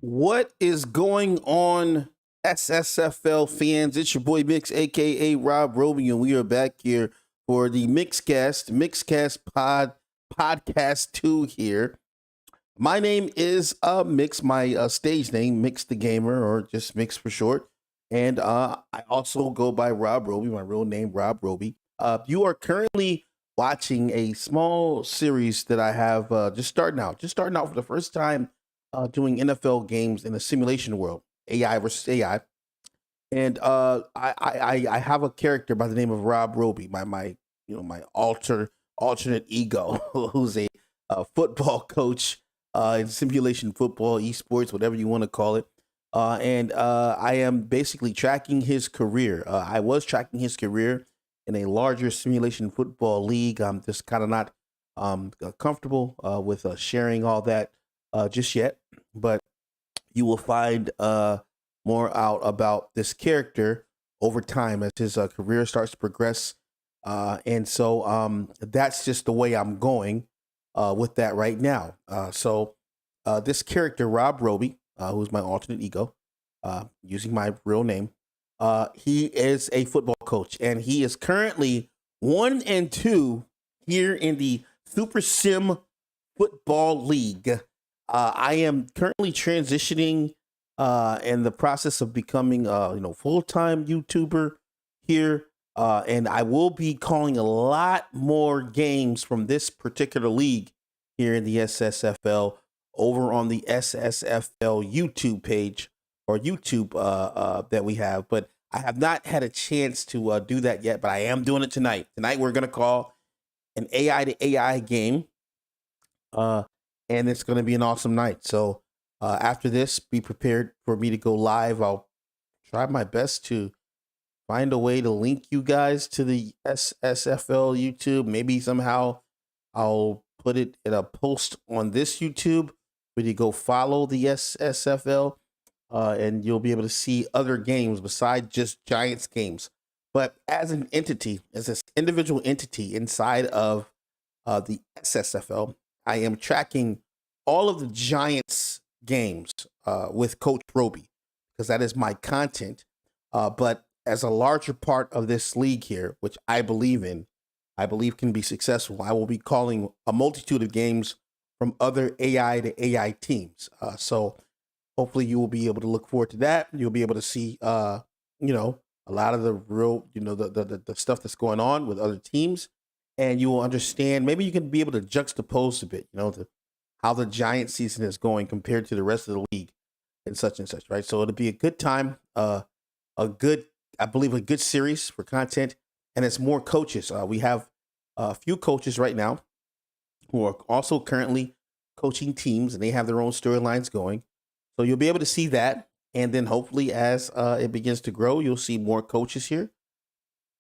What is going on, SSFL fans? It's your boy Mix, aka Rob Roby, and we are back here for the MIXCAST podcast 2 here. My name is Mix, my stage name, Mix the Gamer, or just Mix for short. And I also go by Rob Roby, my real name, Rob Roby. You are currently watching a small series that I have just starting out for the first time doing NFL games in a simulation world, AI versus AI. And I have a character by the name of Rob Roby, my alternate ego, who's a football coach in simulation football, esports, whatever you want to call it. And I am basically tracking his career. I was tracking his career in a larger simulation football league. I'm just kind of not comfortable with sharing all that just yet, but you will find more out about this character over time as his career starts to progress. And so that's just the way I'm going with that right now. So this character, Rob Roby, who's my alternate ego, using my real name, he is a football coach, and he is currently 1-2 here in the Super Sim Football League. I am currently transitioning in the process of becoming full-time YouTuber here, and I will be calling a lot more games from this particular league here in the SSFL over on the SSFL YouTube page or YouTube that we have, but I have not had a chance to do that yet, but I am doing it tonight. Tonight we're going to call an AI to AI game, and it's going to be an awesome night. So after this, be prepared for me to go live. I'll try my best to find a way to link you guys to the SSFL YouTube. Maybe somehow I'll put it in a post on this YouTube where you go follow the SSFL, and you'll be able to see other games besides just Giants games. But as an entity, as this individual entity inside of the SSFL, I am tracking all of the Giants games with Coach Roby, because that is my content. But as a larger part of this league here, which I believe can be successful, I will be calling a multitude of games from other AI to AI teams. So hopefully you will be able to look forward to that. You'll be able to see, a lot of the real, the stuff that's going on with other teams, and you will understand. Maybe you can be able to juxtapose a bit, how the Giant season is going compared to the rest of the league and such, right? So it'll be a good time, I believe a good series for content, and it's more coaches. We have a few coaches right now who are also currently coaching teams, and they have their own storylines going. So you'll be able to see that. And then hopefully as it begins to grow, you'll see more coaches here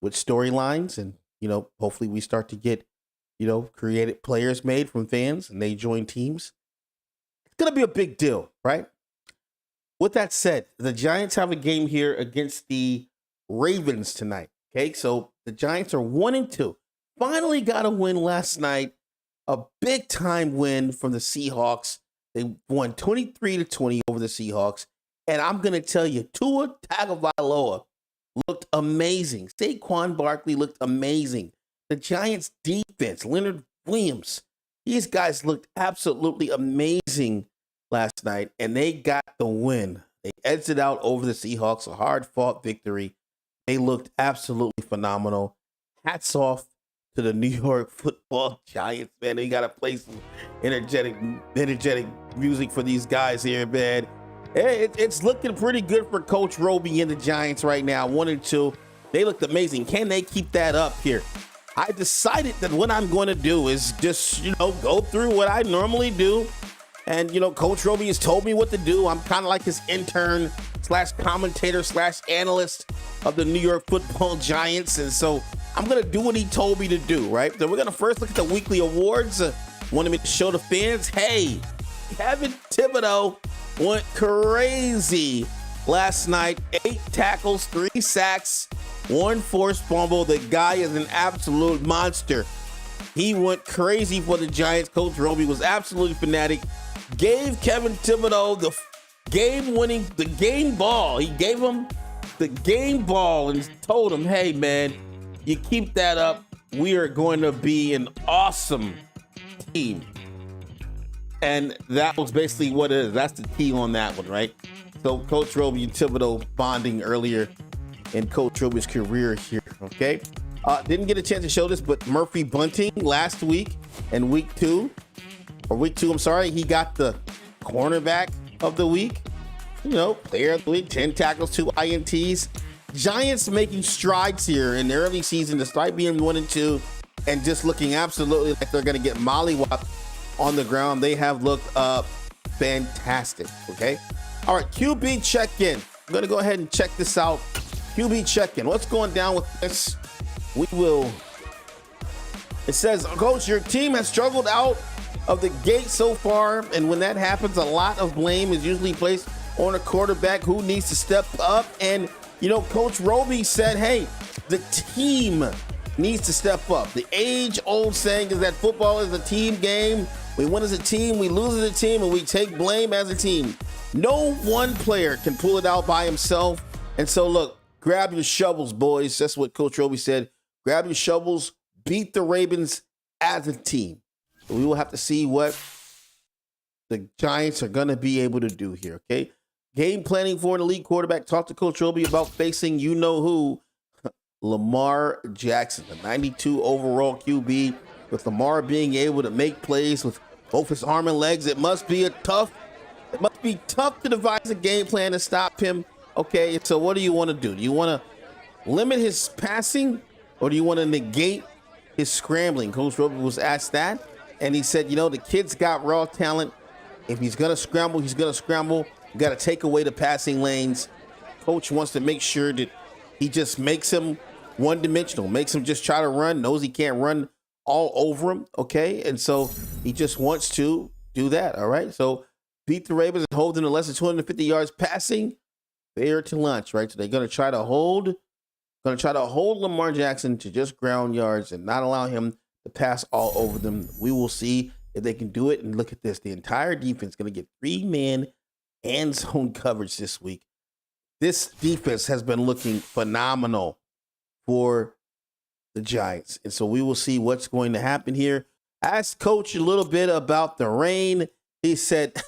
with storylines. And, hopefully we start to get, created players made from fans and they join teams. It's going to be a big deal, right? With that said, the Giants have a game here against the Ravens tonight. Okay, so the Giants are 1-2. Finally got a win last night. A big time win from the Seahawks. They won 23-20 over the Seahawks. And I'm going to tell you, Tua Tagovailoa looked amazing. Saquon Barkley looked amazing. The Giants defense, Leonard Williams, these guys looked absolutely amazing last night, and they got the win. They edged it out over the Seahawks, a hard-fought victory. They looked absolutely phenomenal. Hats off to the New York Football Giants, man. They got to play some energetic music for these guys here, man. It's looking pretty good for Coach Roby and the Giants right now, 1-2. They looked amazing. Can they keep that up here? I decided that what I'm going to do is just, go through what I normally do. And, Coach Roby has told me what to do. I'm kind of like his intern / commentator / analyst of the New York Football Giants. And so I'm going to do what he told me to do, right? So we're going to first look at the weekly awards. Wanted me to show the fans, hey, Kevin Thibodeau went crazy last night. 8 tackles, 3 sacks, 1 forced fumble. The guy is an absolute monster. He went crazy for the Giants. Coach Roby was absolutely fanatic. Gave Kevin Thibodeau the game ball. He gave him the game ball and told him, hey, man, you keep that up. We are going to be an awesome team. And that was basically what it is. That's the key on that one, right? So Coach Roby and Thibodeau bonding earlier in Coach Roby's career here, okay? Didn't get a chance to show this, but Murphy Bunting last week in week two, I'm sorry, he got the cornerback of the week, player of the week, 10 tackles, 2 INTs. Giants making strides here in the early season despite being 1-2 and just looking absolutely like they're going to get mollywopped on the ground. They have looked fantastic, okay? All right, QB check-in. I'm going to go ahead and check this out. QB check-in. What's going down with this? It says, Coach, your team has struggled out of the gate so far, and when that happens, a lot of blame is usually placed on a quarterback who needs to step up. And, Coach Roby said, hey, the team needs to step up. The age-old saying is that football is a team game. We win as a team, we lose as a team, and we take blame as a team. No one player can pull it out by himself. And so, look, grab your shovels, boys. That's what Coach Roby said. Grab your shovels, beat the Ravens as a team. We will have to see what the Giants are going to be able to do here, okay? Game planning for an elite quarterback. Talk to Coach Roby about facing you-know-who, Lamar Jackson, the 92 overall QB. With Lamar being able to make plays with both his arm and legs, it must be tough to devise a game plan to stop him. Okay, so what do you want to do? Do you want to limit his passing, or do you want to negate his scrambling? Coach Roby was asked that, and he said, the kid's got raw talent. If he's going to scramble, he's going to scramble. You got to take away the passing lanes. Coach wants to make sure that he just makes him one-dimensional, makes him just try to run, knows he can't run all over him, okay? And so he just wants to do that, all right? So beat the Ravens and hold them to less than 250 yards passing. Fair to lunch, right? So they're going to try to hold Lamar Jackson to just ground yards and not allow him to pass all over them. We will see if they can do it. And look at this. The entire defense is going to get 3-man and zone coverage this week. This defense has been looking phenomenal for the Giants. And so we will see what's going to happen here. I asked Coach a little bit about the rain. He said,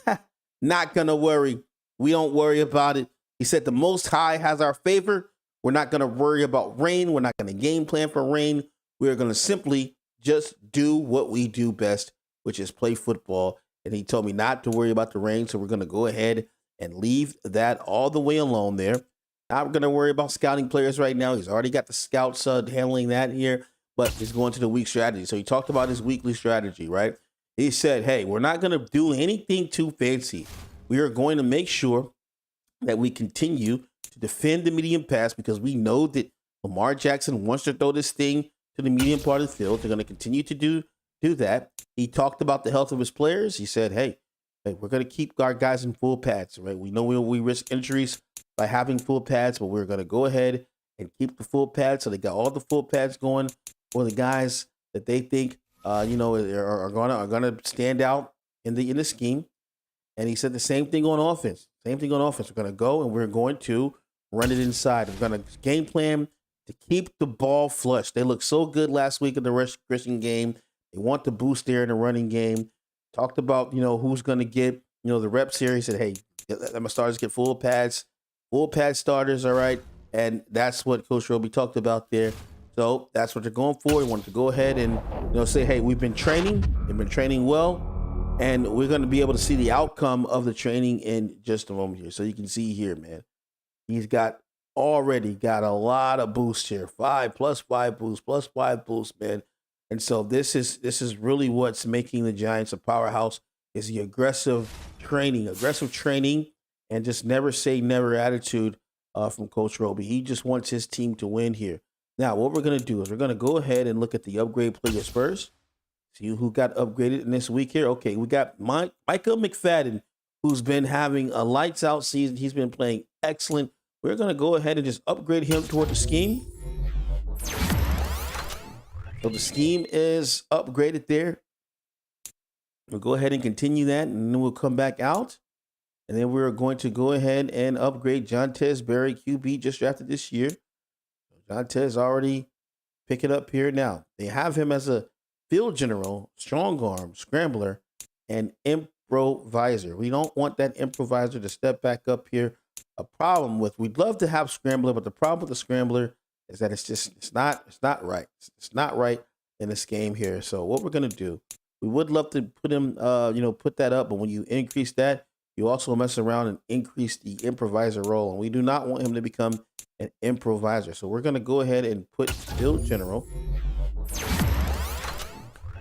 not going to worry. We don't worry about it. He said the Most High has our favor. We're not going to worry about rain. We're not going to game plan for rain. We're going to simply just do what we do best, which is play football. And he told me not to worry about the rain. So we're going to go ahead and leave that all the way alone there. Not going to worry about scouting players right now. He's already got the scouts handling that here, but he's going to the week strategy. So he talked about his weekly strategy, right? He said, hey, we're not going to do anything too fancy. We are going to make sure that we continue to defend the medium pass because we know that Lamar Jackson wants to throw this thing to the medium part of the field. They're going to continue to do that. He talked about the health of his players. He said, hey, we're going to keep our guys in full pads, right? We know we risk injuries by having full pads, but we're going to go ahead and keep the full pads. So they got all the full pads going for the guys that they think, are going to stand out in the scheme. And he said the same thing on offense. We're going to go and we're going to run it inside. We're going to game plan to keep the ball flush. They looked so good last week in the Christian game. They want the boost there in the running game. Talked about, who's going to get, the reps here. He said, hey, let my starters get full pad starters, all right? And that's what Coach Roby talked about there. So that's what they're going for. He wanted to go ahead and, say, hey, we've been training. They've been training well. And we're going to be able to see the outcome of the training in just a moment here. So you can see here, man, he's already got a lot of boosts here. 5 + 5 boosts, man. And so this is really what's making the Giants a powerhouse is the aggressive training, and just never say never attitude from Coach Roby. He just wants his team to win here. Now, what we're going to do is we're going to go ahead and look at the upgrade players first. See who got upgraded in this week here. Okay, we got Michael McFadden, who's been having a lights out season. He's been playing excellent. We're going to go ahead and just upgrade him toward the scheme. So the scheme is upgraded there. We'll go ahead and continue that, and then we'll come back out. And then we're going to go ahead and upgrade Jontez Berry, QB, just drafted this year. Jontez already picking up here now. They have him as a field general, strong arm, scrambler, and improviser. We don't want that improviser to step back up here. We'd love to have scrambler, but the problem with the scrambler is that it's not right. It's not right in this game here. So what we're gonna do, we would love to put him, put that up, but when you increase that, you also mess around and increase the improviser role, and we do not want him to become an improviser. So we're gonna go ahead and put field general.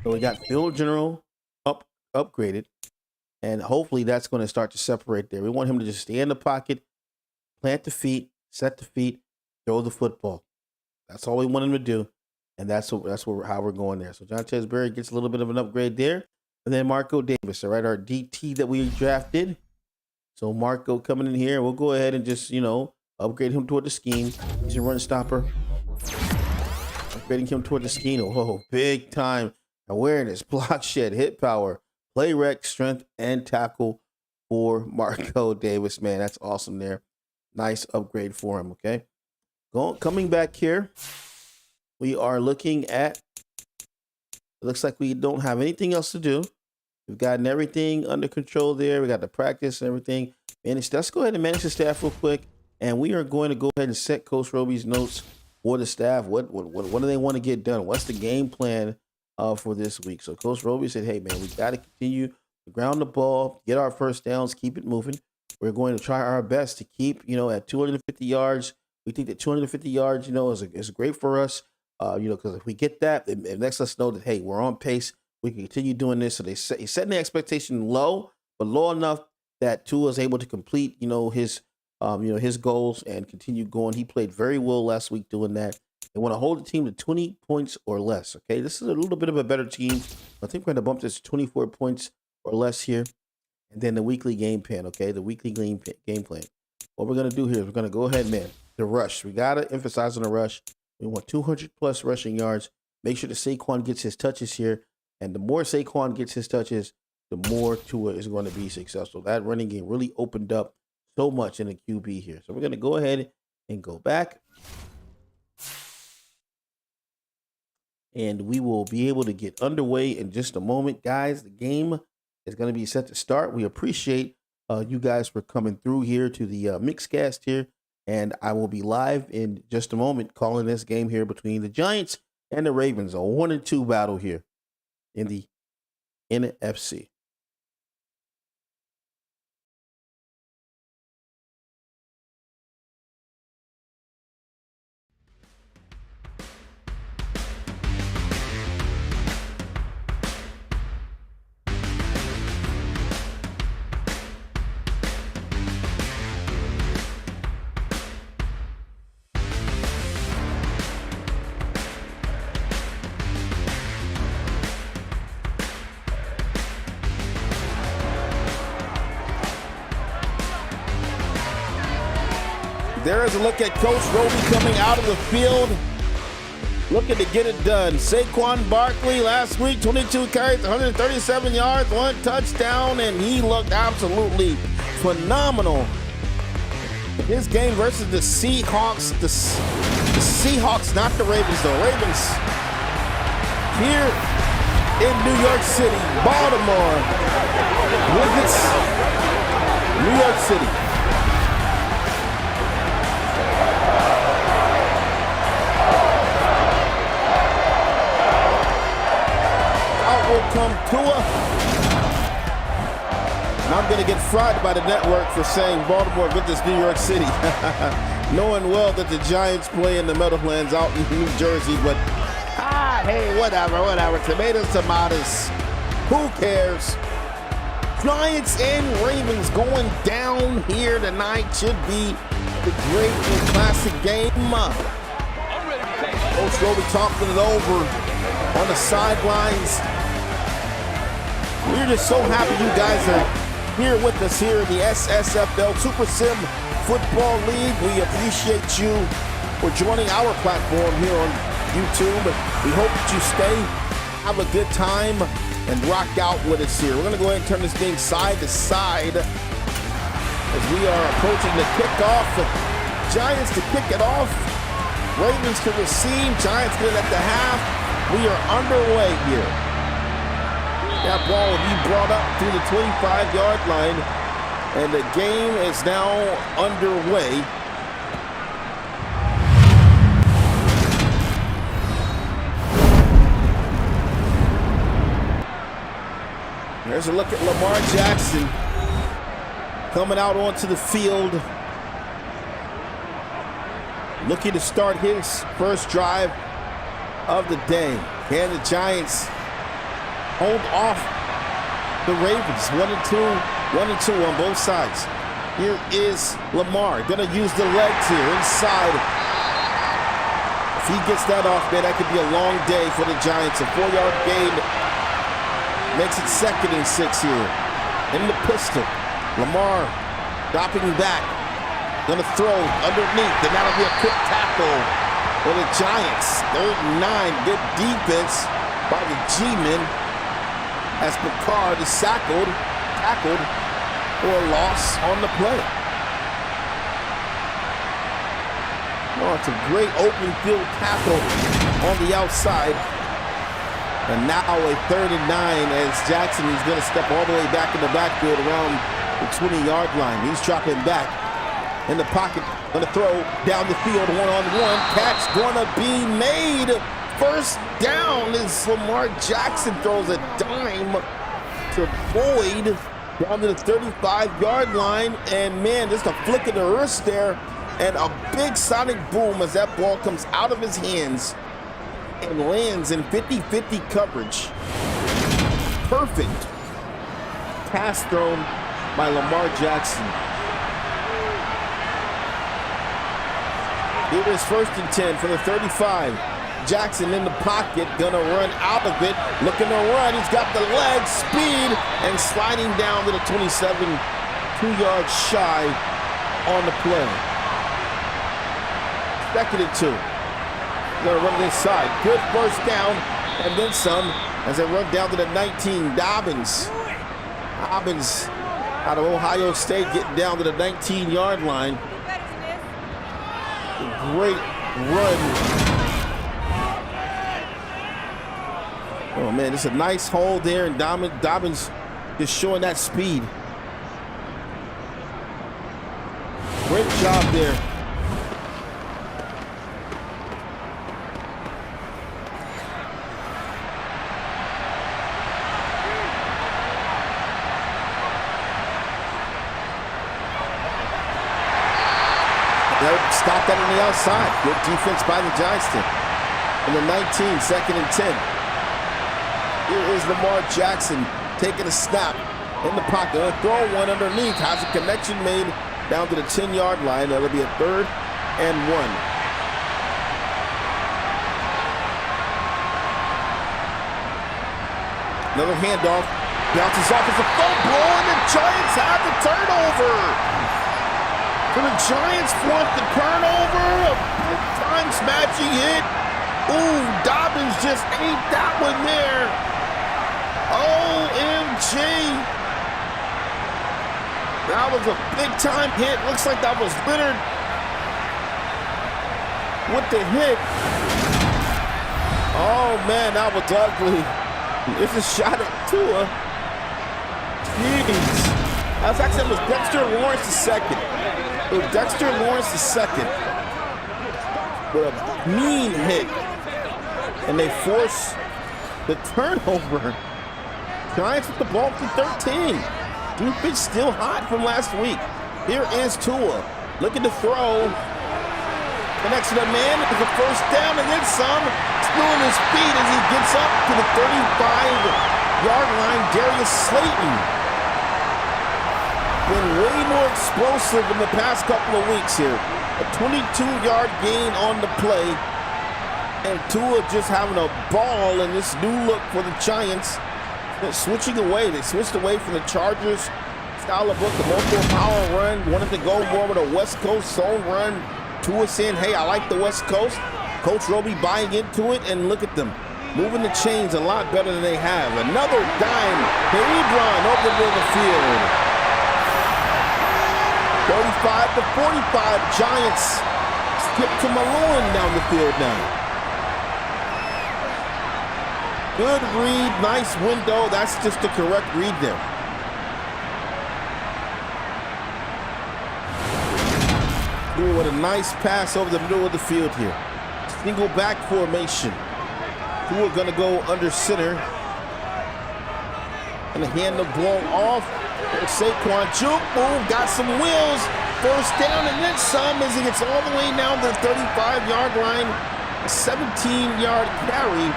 So we got field general upgraded, and hopefully that's going to start to separate there. We want him to just stay in the pocket, plant the feet, set the feet, throw the football. That's all we want him to do, and that's how we're going there. So Jontez Berry gets a little bit of an upgrade there, and then Marco Davis, all right, our DT that we drafted. So Marco coming in here, we'll go ahead and just upgrade him toward the scheme. He's a run stopper. Upgrading him toward the scheme. Oh, big time awareness, block shed, hit power, play rec, strength, and tackle for Marco Davis. Man, that's awesome there. Nice upgrade for him, okay? Coming back here, we are looking at, it looks like we don't have anything else to do. We've gotten everything under control there. We got the practice and everything. Let's go ahead and manage the staff real quick. And we are going to go ahead and set Coach Roby's notes for the staff. What do they want to get done? What's the game plan for this week? So Coach Roby said, hey, man, we got to continue to ground the ball, get our first downs, keep it moving. We're going to try our best to keep, at 250 yards. We think that 250 yards, is great for us, because if we get that, it lets us know that, hey, we're on pace. We can continue doing this. So he's setting the expectation low, but low enough that Tua is able to complete, his goals and continue going. He played very well last week doing that. They want to hold the team to 20 points or less. Okay, this is a little bit of a better team. I think we're going to bump this to 24 points or less here. And then the weekly game plan, okay, the weekly game plan. What we're going to do here is we're going to go ahead, man, the rush. We got to emphasize on the rush. We want 200-plus rushing yards. Make sure that Saquon gets his touches here. And the more Saquon gets his touches, the more Tua is going to be successful. That running game really opened up so much in the QB here. So we're going to go ahead and go back. And we will be able to get underway in just a moment. Guys, the game is going to be set to start. We appreciate you guys for coming through here to the MIXCAST here. And I will be live in just a moment calling this game here between the Giants and the Ravens. A 1-2 battle here in the NFC. There is a look at Coach Roby coming out of the field, looking to get it done. Saquon Barkley last week, 22 carries, 137 yards, 1 touchdown, and he looked absolutely phenomenal. His game versus the Seahawks, the Seahawks, not the Ravens, though. Ravens here in New York City, Baltimore, Ravens, New York City. Will come Tua. And I'm going to get fried by the network for saying Baltimore versus New York City. Knowing well that the Giants play in the Meadowlands out in New Jersey, but hey, whatever. Tomatoes. Who cares? Giants and Ravens going down here tonight should be the great and classic game. Coach Roby talking it over on the sidelines. We're just so happy you guys are here with us here in the SSFL Super Sim Football League. We appreciate you for joining our platform here on YouTube. We hope that you stay, have a good time, and rock out with us here. We're going to go ahead and turn this thing side to side. as we are approaching the kickoff. Giants to kick it off. Ravens to receive. Giants get it at the half. We are underway here. That ball will be brought up through the 25-yard line, and the game is now underway. There's a look at Lamar Jackson coming out onto the field, looking to start his first drive of the day. Can the Giants hold off the Ravens? 1-2 on both sides. Here is Lamar, gonna use the legs here inside. If he gets that off, man, that could be a long day for the Giants. A 4-yard gain makes it 2nd and 6 here. In the pistol, Lamar dropping back, gonna throw underneath, and that'll be a quick tackle for the Giants. 3rd and 9, good defense by the G-men as Picard is tackled for a loss on the play. Oh, it's a great open field tackle on the outside. And now a 3rd and 9 as Jackson is going to step all the way back in the backfield around the 20-yard line. He's dropping back in the pocket, going to throw down the field, one-on-one. Catch going to be made. 1st down as Lamar Jackson throws a dime to Boyd down to the 35-yard line. And man, just a flick of the wrist there and a big sonic boom as that ball comes out of his hands and lands in 50-50 coverage. Perfect pass thrown by Lamar Jackson. It is 1st and 10 for the 35. Jackson in the pocket, gonna run out of it, looking to run. He's got the leg, speed, and sliding down to the 27, 2 yards shy on the play. 2nd and 2. Gonna run it inside. Good 1st down, and then some as they run down to the 19. Dobbins out of Ohio State getting down to the 19-yard line. Great run. Oh man, it's a nice hold there, and Dobbins just showing that speed. Great job there. Stop that on the outside. Good defense by the Giants. In the 19, 2nd and 10. Here is Lamar Jackson taking a snap in the pocket. Gonna throw one underneath. Has a connection made down to the 10-yard line. That'll be a 3rd and 1. Another handoff. Bounces off as a fumble, and the Giants have the turnover. For the Giants, forced the turnover, a big-time smashing hit. Ooh, Dobbins just ate that one there. OMG. That was a big-time hit. Looks like that was Leonard with the hit. Oh, man, that was ugly. It's a shot at Tua. Jeez. That was Dexter Lawrence II. Dexter Lawrence II with a mean hit, and they force the turnover. Giants with the ball for 13. Defense still hot from last week. Here is Tua, looking to throw. Connects to the man, it's a 1st down and then some. Spilling his feet as he gets up to the 35-yard line. Darius Slayton been way more explosive in the past couple of weeks here. A 22-yard gain on the play, and Tua just having a ball in this new look for the Giants. They're switching away. They switched away from the Chargers style of look, the multiple power run, wanted to go more with a West Coast zone run. Tua saying, hey, I like the West Coast. Coach Roby buying into it, and look at them. Moving the chains a lot better than they have. Another dime. Ebron over the middle of the field. 35 to 45. Giants skip to Malone down the field now. Good read, nice window. That's just the correct read there. Ooh, what a nice pass over the middle of the field here. Single back formation. We're gonna go under center. Gonna hand the ball off. Saquon juke, boom, got some wheels. First down and then some as he gets all the way down to the 35-yard line. A 17-yard carry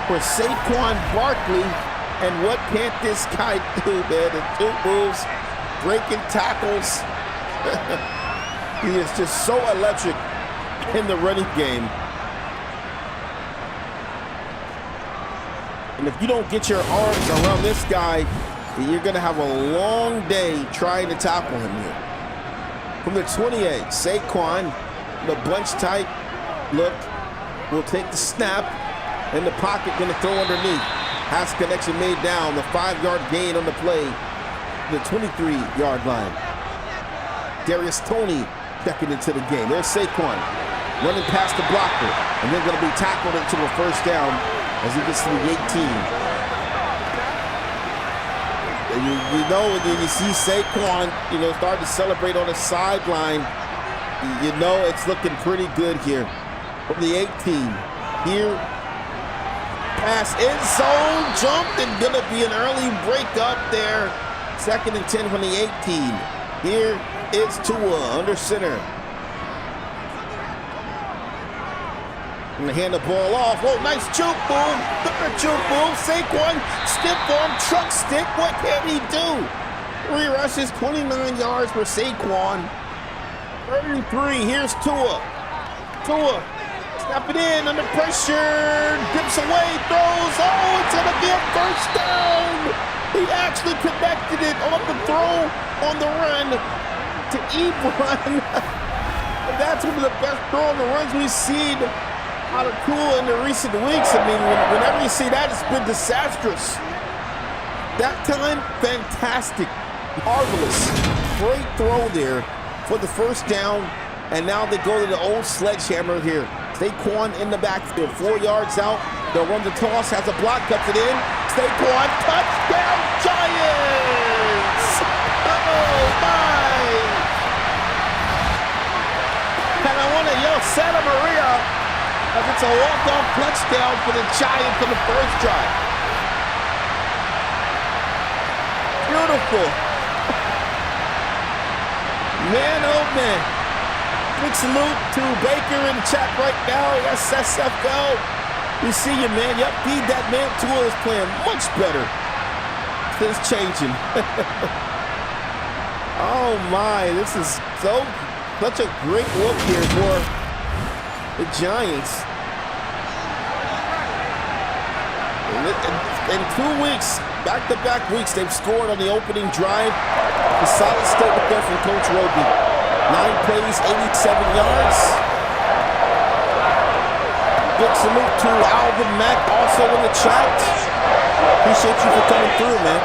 for Saquon Barkley. And what can't this guy do, man? The two moves, breaking tackles. He is just so electric in the running game. And if you don't get your arms around this guy, you're going to have a long day trying to tackle him here. From the 28, Saquon, the bunch tight look, will take the snap in the pocket, going to throw underneath. Pass connection made down, the 5-yard gain on the play, the 23-yard line. Darius Toney checking into the game. There's Saquon running past the blocker, and then going to be tackled into a first down as he gets to the 18. And you know, when you see Saquon, start to celebrate on the sideline, you know it's looking pretty good here. From the 18, here, pass end zone, jumped, and gonna be an early break up there. 2nd and 10 from the 18. Here is Tua under center. Gonna hand the ball off. Whoa, nice juke boom. Third juke boom. Saquon, stiff arm, truck stick. What can he do? 3 rushes, 29 yards for Saquon. 33, here's Tua. Tua, snap it in under pressure. Dips away, throws. Oh, it's gonna be a first down. He actually connected it on the throw, on the run to Ebron. That's one of the best throw on the runs we've seen out of Tua in the recent weeks. I mean, whenever you see that, it's been disastrous. That time, fantastic, marvelous, great throw there for the first down, and now they go to the old sledgehammer here. Saquon in the backfield, 4 yards out. They'll run the toss, has a block, cuts it in. Saquon, touchdown, Giants! Oh my! And I want to yell Santa Maria, as it's a walk-off touchdown for the Giants on the first drive. Beautiful. Man, oh man. Big salute to Baker in the chat right now. SSFL. We see you, man. Yep, feed that man. Tua is playing much better. Things changing. Oh my, this is such a great look here for the Giants. In 2 weeks, back-to-back weeks, they've scored on the opening drive. A solid statement there from Coach Roby. 9 plays, 87 yards. Big salute to Alvin Mack, also in the chat. Appreciate you for coming through, man.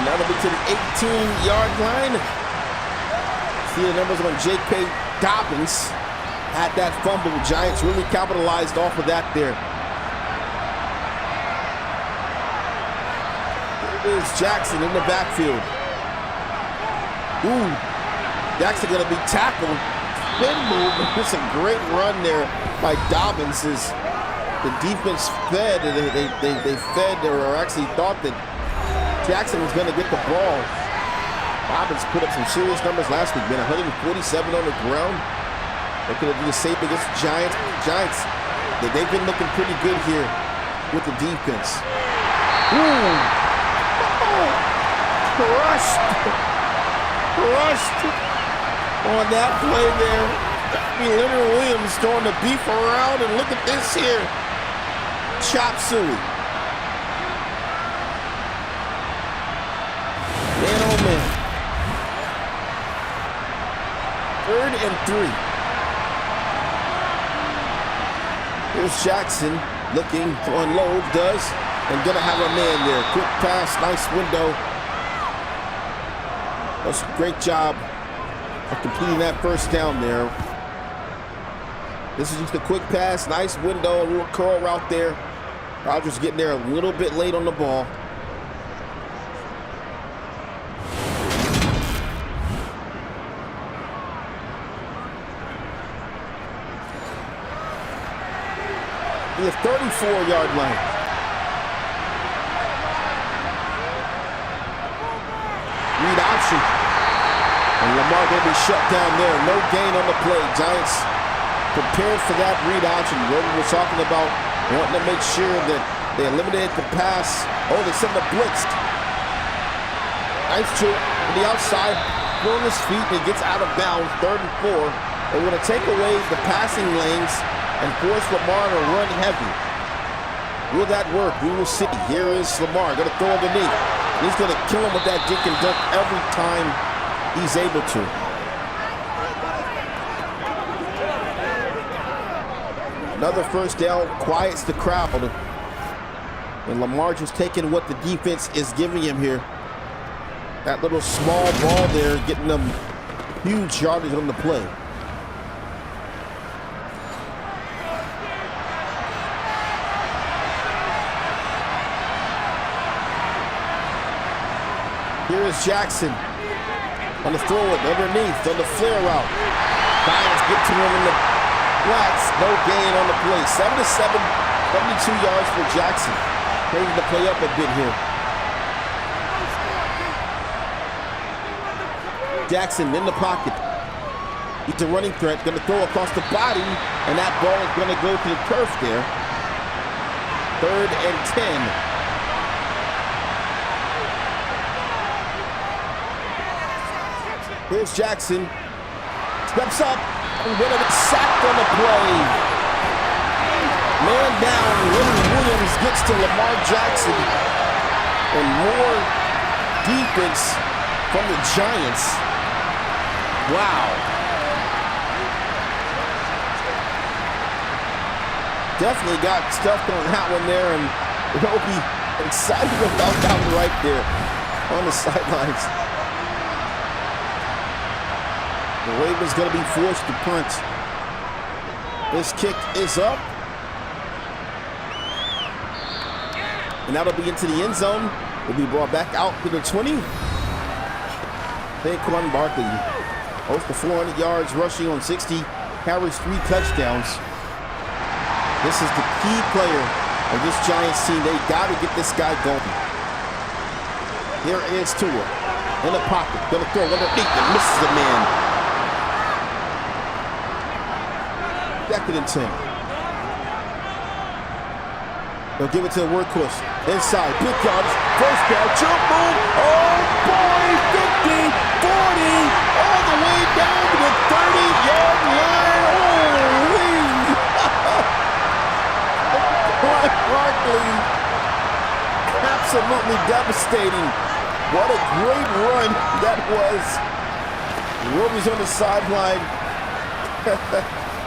Now they'll be to the 18-yard line. See the numbers on J.K. Dobbins. Had that fumble. The Giants really capitalized off of that there. There's Jackson in the backfield. Ooh, Jackson gonna be tackled. Spin move. It's a great run there by Dobbins. The defense fed, and they fed, or actually thought that Jackson was gonna get the ball. Dobbins put up some serious numbers last week, man. 147 on the ground. They could have been safe against the Giants. Giants, they've been looking pretty good here with the defense. Ooh. Oh. Crushed on that play there. Leonard Williams throwing the beef around, and look at this here. Chop suey. Man, oh man. 3rd and 3. Here's Jackson looking to unload, does, and gonna have a man there. Quick pass, nice window. That's a great job of completing that first down there. This is just a quick pass, nice window, a little curl route there. Rodgers getting there a little bit late on the ball. The 34-yard line. Read option. And Lamar going to be shut down there. No gain on the play. Giants prepared for that read option. Roby was talking about wanting to make sure that they eliminated the pass. Oh, they sent the blitz. Nice to the outside, throwing his feet, and he gets out of bounds. 3rd and 4. They want to take away the passing lanes and force Lamar to run heavy. Will that work? We will see. Here is Lamar, gonna throw underneath. He's gonna kill him with that dink and dunk every time he's able to. Another first down, quiets the crowd. And Lamar just taking what the defense is giving him here. That little small ball there, getting them huge yardage on the play. Here is Jackson on the throw it underneath on the flare route. Giants get to him in the flats. No gain on the play. 7-7, 72 yards for Jackson. Ready to play up a bit here. Jackson in the pocket. He's a running threat. Going to throw across the body, and that ball is going to go to the turf there. 3rd and 10. Here's Jackson, steps up, and gonna be sacked on the play. Man down, Williams gets to Lamar Jackson, and more defense from the Giants. Wow. Definitely got stuffed on that one there, and they'll be excited about that one right there on the sidelines. The Ravens going to be forced to punt. This kick is up. And that'll be into the end zone. Will be brought back out to the 20. Saquon Barkley, close to 400 yards rushing on 60 carries, 3 touchdowns. This is the key player of this Giants team. They got to get this guy going. Here is Tua in the pocket. Going to throw underneath and misses the man. 2nd and 10. They'll give it to the workhorse. Inside, big yards, first down, jump move. Oh boy, 50, 40, all the way down to the 30-yard line. Holy! Barkley, absolutely devastating. What a great run that was. Roby's on the sideline.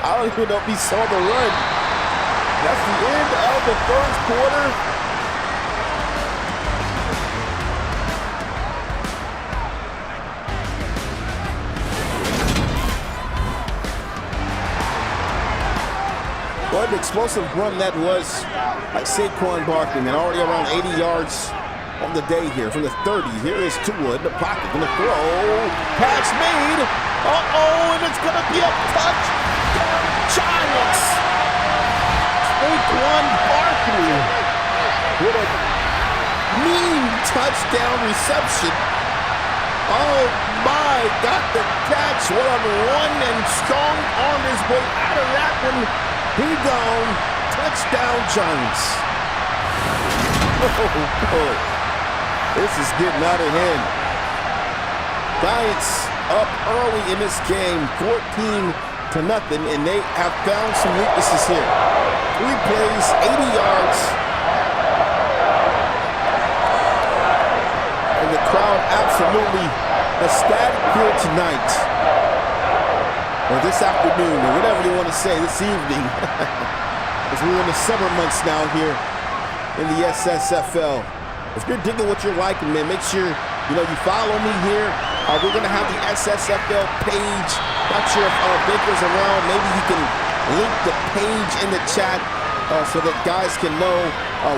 I don't even know if he saw the run. That's the end of the first quarter. What an explosive run that was by Saquon Barkley, man. Already around 80 yards on the day here from the 30. Here is Tua in the pocket. Gonna throw. Pass made. Uh-oh, and it's gonna be a touch. Giants. Saquon Barkley with a mean touchdown reception. Oh my, got the catch. What a run and strong arm his way out of that one. He gone. Touchdown Giants. Oh boy. This is getting out of hand. Giants up early in this game, 14-0, and they have found some weaknesses here. 3 plays, 80 yards. And the crowd absolutely ecstatic here tonight. Or this afternoon, or whatever you want to say, this evening. as we're in the summer months now here in the SSFL. If you're digging what you're liking, man, make sure you follow me here. We're gonna have the SSFL page. Not sure if Baker's around. Maybe he can link the page in the chat so that guys can know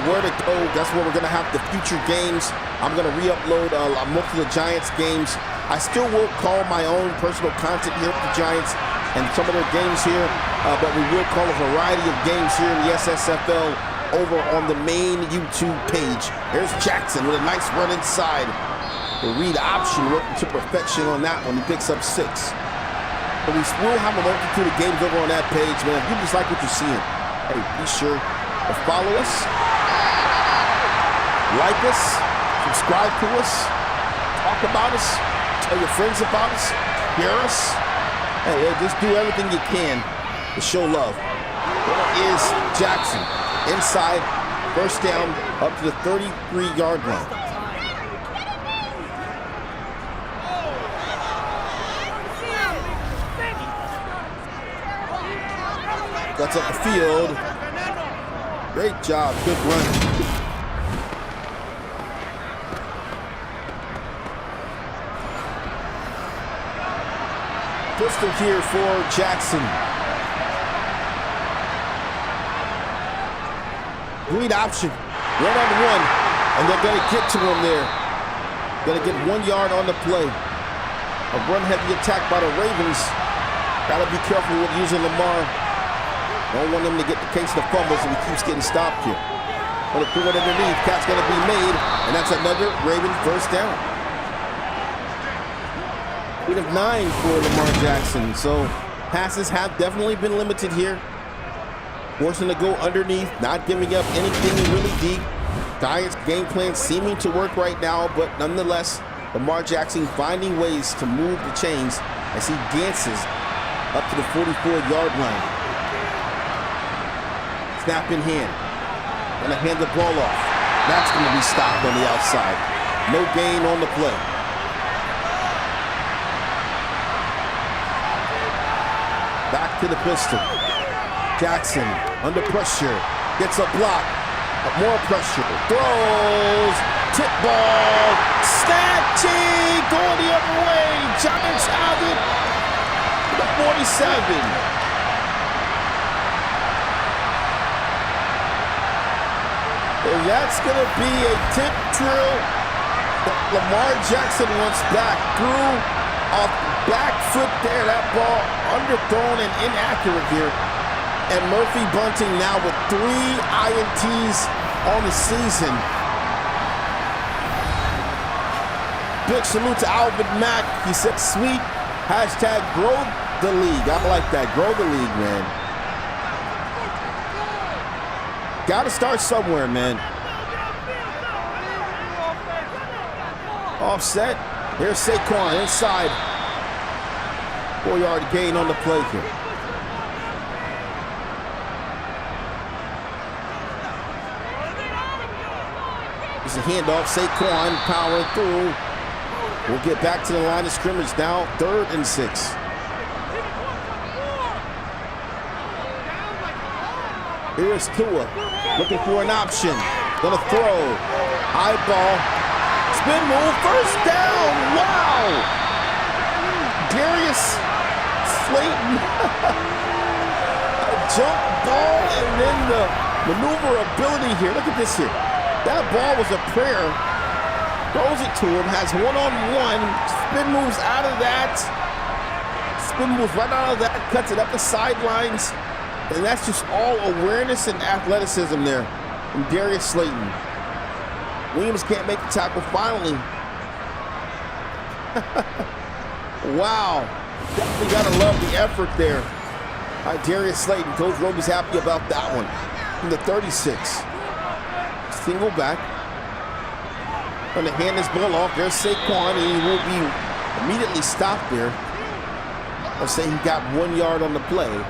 where to go. That's where we're gonna have the future games. I'm gonna re-upload most of the Giants games. I still will call my own personal content here with the Giants and some of their games here, but we will call a variety of games here in the SSFL over on the main YouTube page. There's Jackson with a nice run inside. The read option working to perfection on that one. He picks up 6. But we will have a multitude of games over on that page, man. If you just like what you're seeing, hey, be sure to follow us, like us, subscribe to us, talk about us, tell your friends about us, hear us. Hey, just do everything you can to show love. There is Jackson inside, first down up to the 33-yard line. Cuts up the field. Great job, good run. Pistol here for Jackson. Read option, 1-on-1, and they're gonna get to him there. Gonna get 1 yard on the play. A run-heavy attack by the Ravens. Gotta be careful with using Lamar. Don't want him to get the case of the fumbles and he keeps getting stopped here. Gonna throw it underneath, catch gonna be made, and that's another Raven first down. We'd have 9 for Lamar Jackson, so passes have definitely been limited here. Forcing to go underneath, not giving up anything really deep. Giants game plan seeming to work right now, but nonetheless, Lamar Jackson finding ways to move the chains as he dances up to the 44-yard line. Snap in hand. Gonna hand the ball off. That's gonna be stopped on the outside. No gain on the play. Back to the pistol. Jackson under pressure. Gets a block. More pressure. Throws. Tip ball. Snatching. Going the other way. Giants have it. The 47. And that's going to be a tip drill that Lamar Jackson wants back. Threw off the back foot there. That ball underthrown and inaccurate here. And Murphy Bunting now with 3 INTs on the season. Big salute to Alvin Mack. He said, sweet. Hashtag grow the league. I like that. Grow the league, man. Got to start somewhere, man. Offset. Here's Saquon inside. 4-yard gain on the play here. It's a handoff. Saquon powering through. We'll get back to the line of scrimmage now. 3rd and 6. Here's Tua, looking for an option. Gonna throw, high ball, spin move, first down, wow! Darius Slayton, a jump ball, and then the maneuverability here. Look at this here. That ball was a prayer. Throws it to him, has one-on-one, spin moves out of that. Spin moves right out of that, cuts it up the sidelines. And that's just all awareness and athleticism there from Darius Slayton. Williams can't make the tackle finally. Wow. Definitely got to love the effort there by Darius Slayton. Coach Roby's happy about that one. From the 36. Single back. Going to hand this ball off. There's Saquon, and he will be immediately stopped there. I'll say he got 1 yard on the play.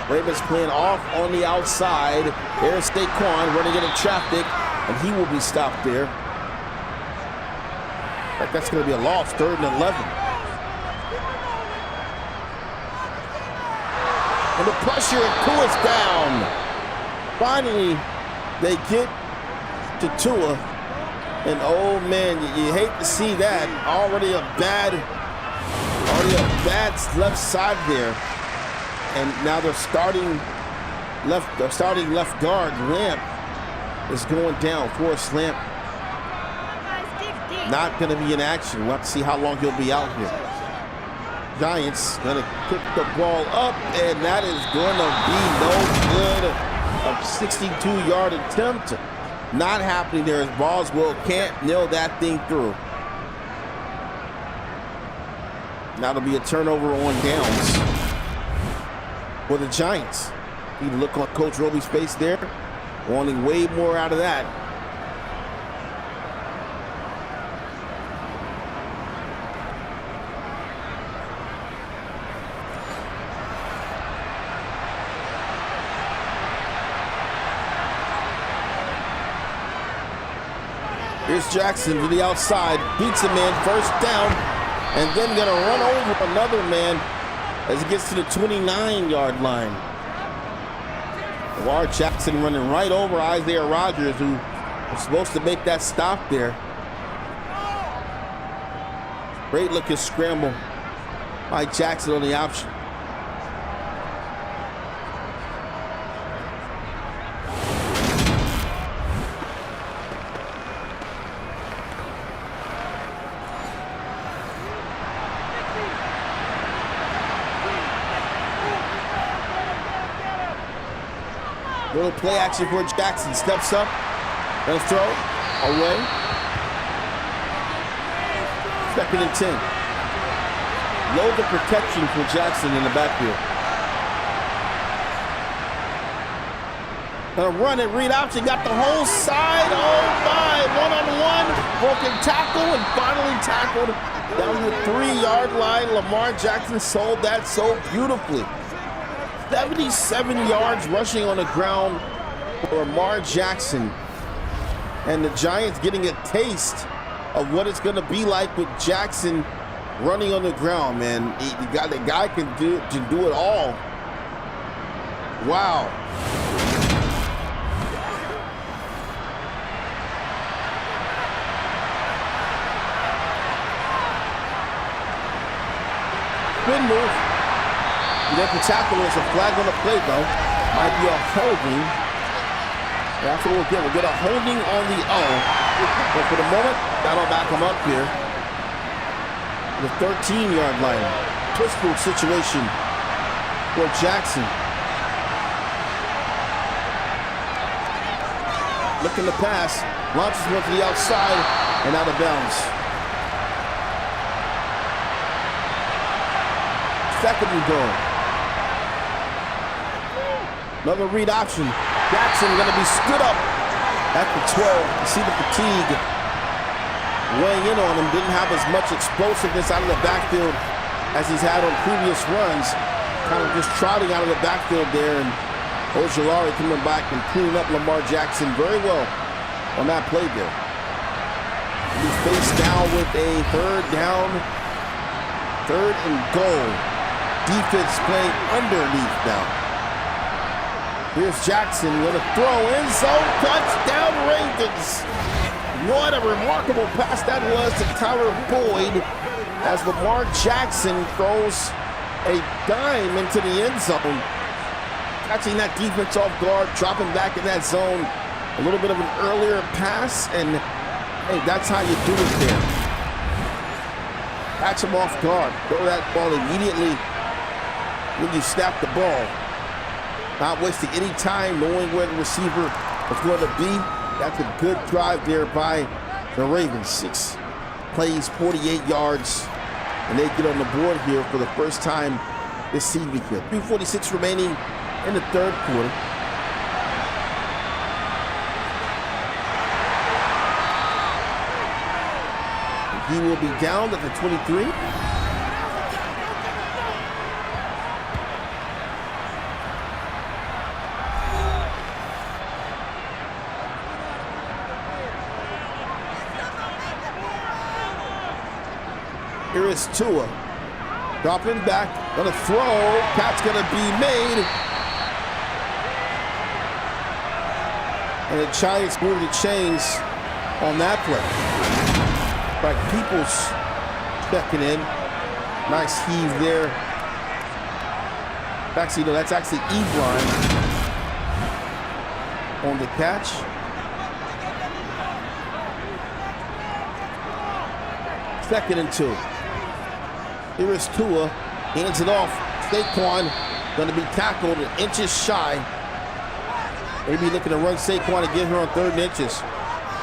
Ravens playing off on the outside. There's Saquon running into traffic, and he will be stopped there. In fact, that's going to be a loss, 3rd and 11. And the pressure, and Tua's down. Finally, they get to Tua, and oh man, you hate to see that. Already a bad left side there, and now they're starting left guard. Lamp is going down. Forrest Lamp not going to be in action. We'll have to see how long he'll be out here. Giants going to pick the ball up, and that is going to be no good. A 62-yard attempt. Not happening there as Boswell can't nail that thing through. Now it'll be a turnover on downs for the Giants. You look on Coach Roby's face there, wanting way more out of that. Here's Jackson to the outside, beats a man, first down, and then gonna run over another man as he gets to the 29-yard line. Lamar Jackson running right over Isaiah Rodgers, who was supposed to make that stop there. Great looking scramble by Jackson on the option. Little play action for Jackson. Steps up. Gonna throw. Away. 2nd and 10. Load the protection for Jackson in the backfield. Gonna run it. Read option. Got the whole side. Oh my. One-on-one. Broken tackle and finally tackled down the 3-yard line. Lamar Jackson sold that so beautifully. 77 yards rushing on the ground for Lamar Jackson. And the Giants getting a taste of what it's going to be like with Jackson running on the ground, man. The guy can do it all. Wow. Good move. You get the tackle, there's a flag on the play, though. Might be a holding. That's what we'll get. We'll get a holding on the O. But for the moment, that'll back him up here. The 13-yard line. Pistol situation for Jackson. Looking to pass. Launches one to the outside and out of bounds. 2nd and goal. Another read option. Jackson going to be stood up at the 12. You see the fatigue weighing in on him. Didn't have as much explosiveness out of the backfield as he's had on previous runs. Kind of just trotting out of the backfield there. And Ojulari coming back and cleaning up Lamar Jackson very well on that play there. He's faced down with a 3rd down, 3rd and goal. Defense playing underneath now. Here's Jackson going to throw in zone, touchdown Ravens. What a remarkable pass that was to Tyler Boyd as Lamar Jackson throws a dime into the end zone. Catching that defense off guard, dropping back in that zone. A little bit of an earlier pass, and hey, that's how you do it there. Catch him off guard, throw that ball immediately when you snap the ball. Not wasting any time knowing where the receiver is going to be. That's a good drive there by the Ravens. 6 plays, 48 yards, and they get on the board here for the first time this season. 3:46 remaining in the 3rd quarter. He will be down at the 23. Here is Tua. Dropping back, gonna throw. Catch gonna be made. And the Giants move the chains on that play. Right, Peoples checking in. Nice heave there. Actually, no, that's actually Ebron on the catch. Second and 2. Here is Tua, hands it off. Saquon gonna be tackled inches shy. Maybe looking to run Saquon and get her on 3rd and inches.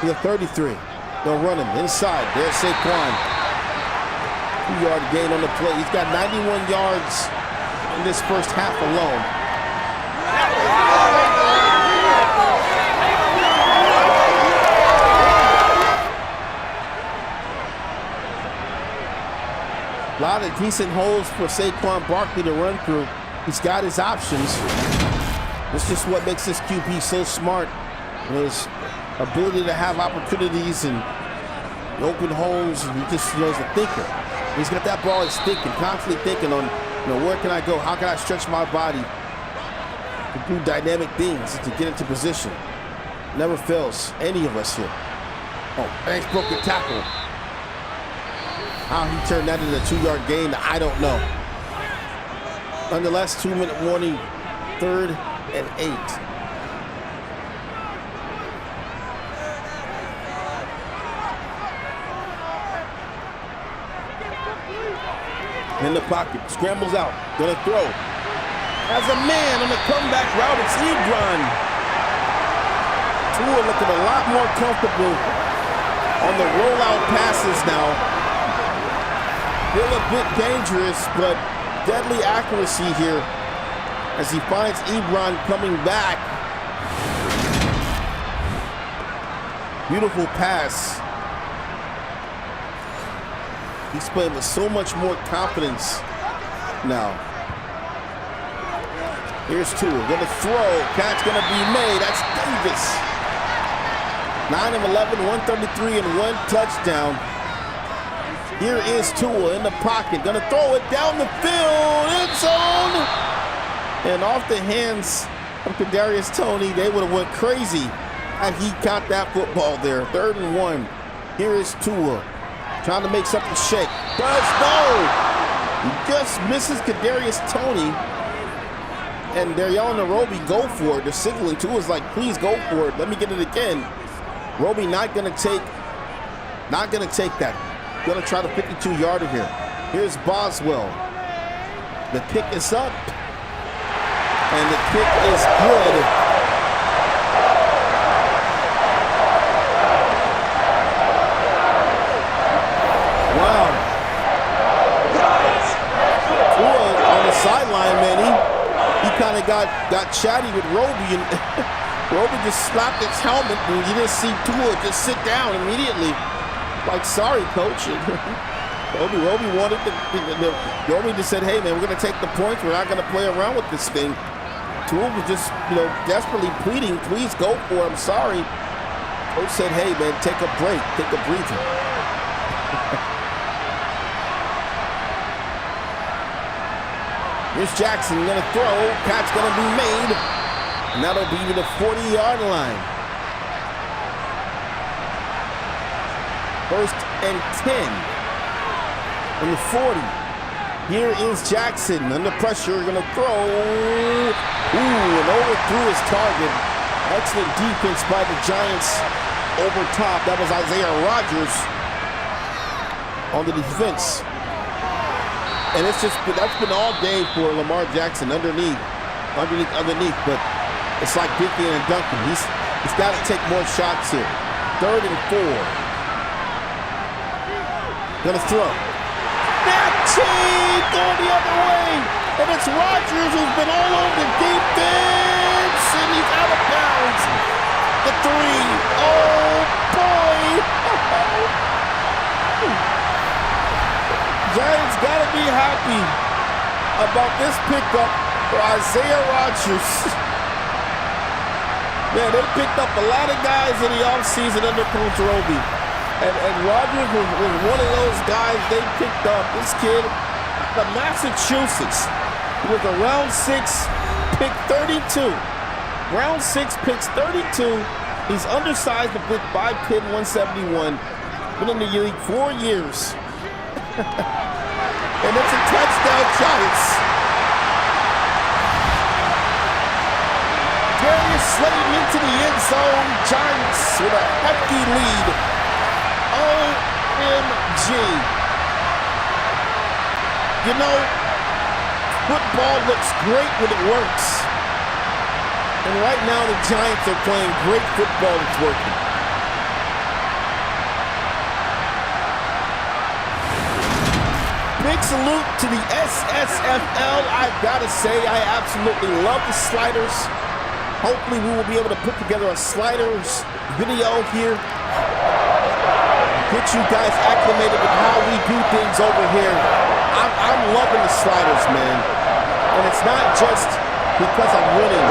He's at 33. They'll run him inside. There's Saquon. 2-yard gain on the play. He's got 91 yards in this first half alone. A lot of decent holes for Saquon Barkley to run through. He's got his options. That's just what makes this QB so smart. His ability to have opportunities and open holes. And he just, is a thinker. He's got that ball. He's thinking, constantly thinking on, where can I go? How can I stretch my body to do dynamic things to get into position? Never fails any of us here. Oh, Banks broke the tackle. How he turned that into a 2-yard gain, I don't know. Nonetheless, 2-minute warning, 3rd and 8. In the pocket, scrambles out, gonna throw. As a man on the comeback route, it's Ebron. Tua looking a lot more comfortable on the rollout passes now. Still a bit dangerous, but deadly accuracy here as he finds Ebron coming back. Beautiful pass. He's playing with so much more confidence now. Here's Tua, gonna throw. Catch gonna be made. That's Davis. 9 of 11, 133 and 1 touchdown. Here is Tua in the pocket, gonna throw it down the field, end zone, and off the hands of Kadarius Toney. They would have went crazy had he caught that football there. 3rd and 1. Here is Tua, trying to make something shake. Does no! He just misses Kadarius Toney, and they're yelling to Roby, go for it. They're signaling. Tua's like, please go for it. Let me get it again. Roby not gonna take that. Gonna try the 52-yarder here. Here's Boswell. The kick is up, and the kick is good. Wow. Tua on the sideline, man. He kind of got chatty with Roby, and Roby just slapped his helmet, and you didn't see Tua just sit down immediately. Like, sorry, coach. Roby wanted Roby just said, hey, man, we're going to take the points. We're not going to play around with this thing. Tua was just, desperately pleading, please go for it. I'm sorry. Coach said, hey, man, take a break. Take a breather. Here's Jackson going to throw. Catch going to be made. And that'll be to the 40-yard line. 1st and 10 on the 40. Here is Jackson under pressure, gonna throw. Ooh, and overthrew his target. Excellent defense by the Giants over top. That was Isaiah Rodgers on the defense. And that's been all day for Lamar Jackson underneath. But it's like Dickey and Duncan. He's got to take more shots here. 3rd and 4. Gonna throw. Going the other way. And it's Rodgers who's been all over the defense. And he's out of bounds. The 3. Oh, boy. Giants got to be happy about this pickup for Isaiah Rodgers. Man, they picked up a lot of guys in the offseason under Coach Roby. And Rodgers was one of those guys they picked up. This kid, of Massachusetts. He was a round 6, pick 32. Round 6, picks 32. He's undersized, a bit 5'10", 171. Been in the league 4 years. And it's a touchdown, Giants. Darius Slayton into the end zone. Giants with a hefty lead. OMG. You know, football looks great when it works. And right now the Giants are playing great football that's working. Big salute to the SSFL. I've got to say, I absolutely love the sliders. Hopefully we will be able to put together a sliders video here. Get you guys acclimated with how we do things over here. I'm loving the sliders, man. And it's not just because I'm winning.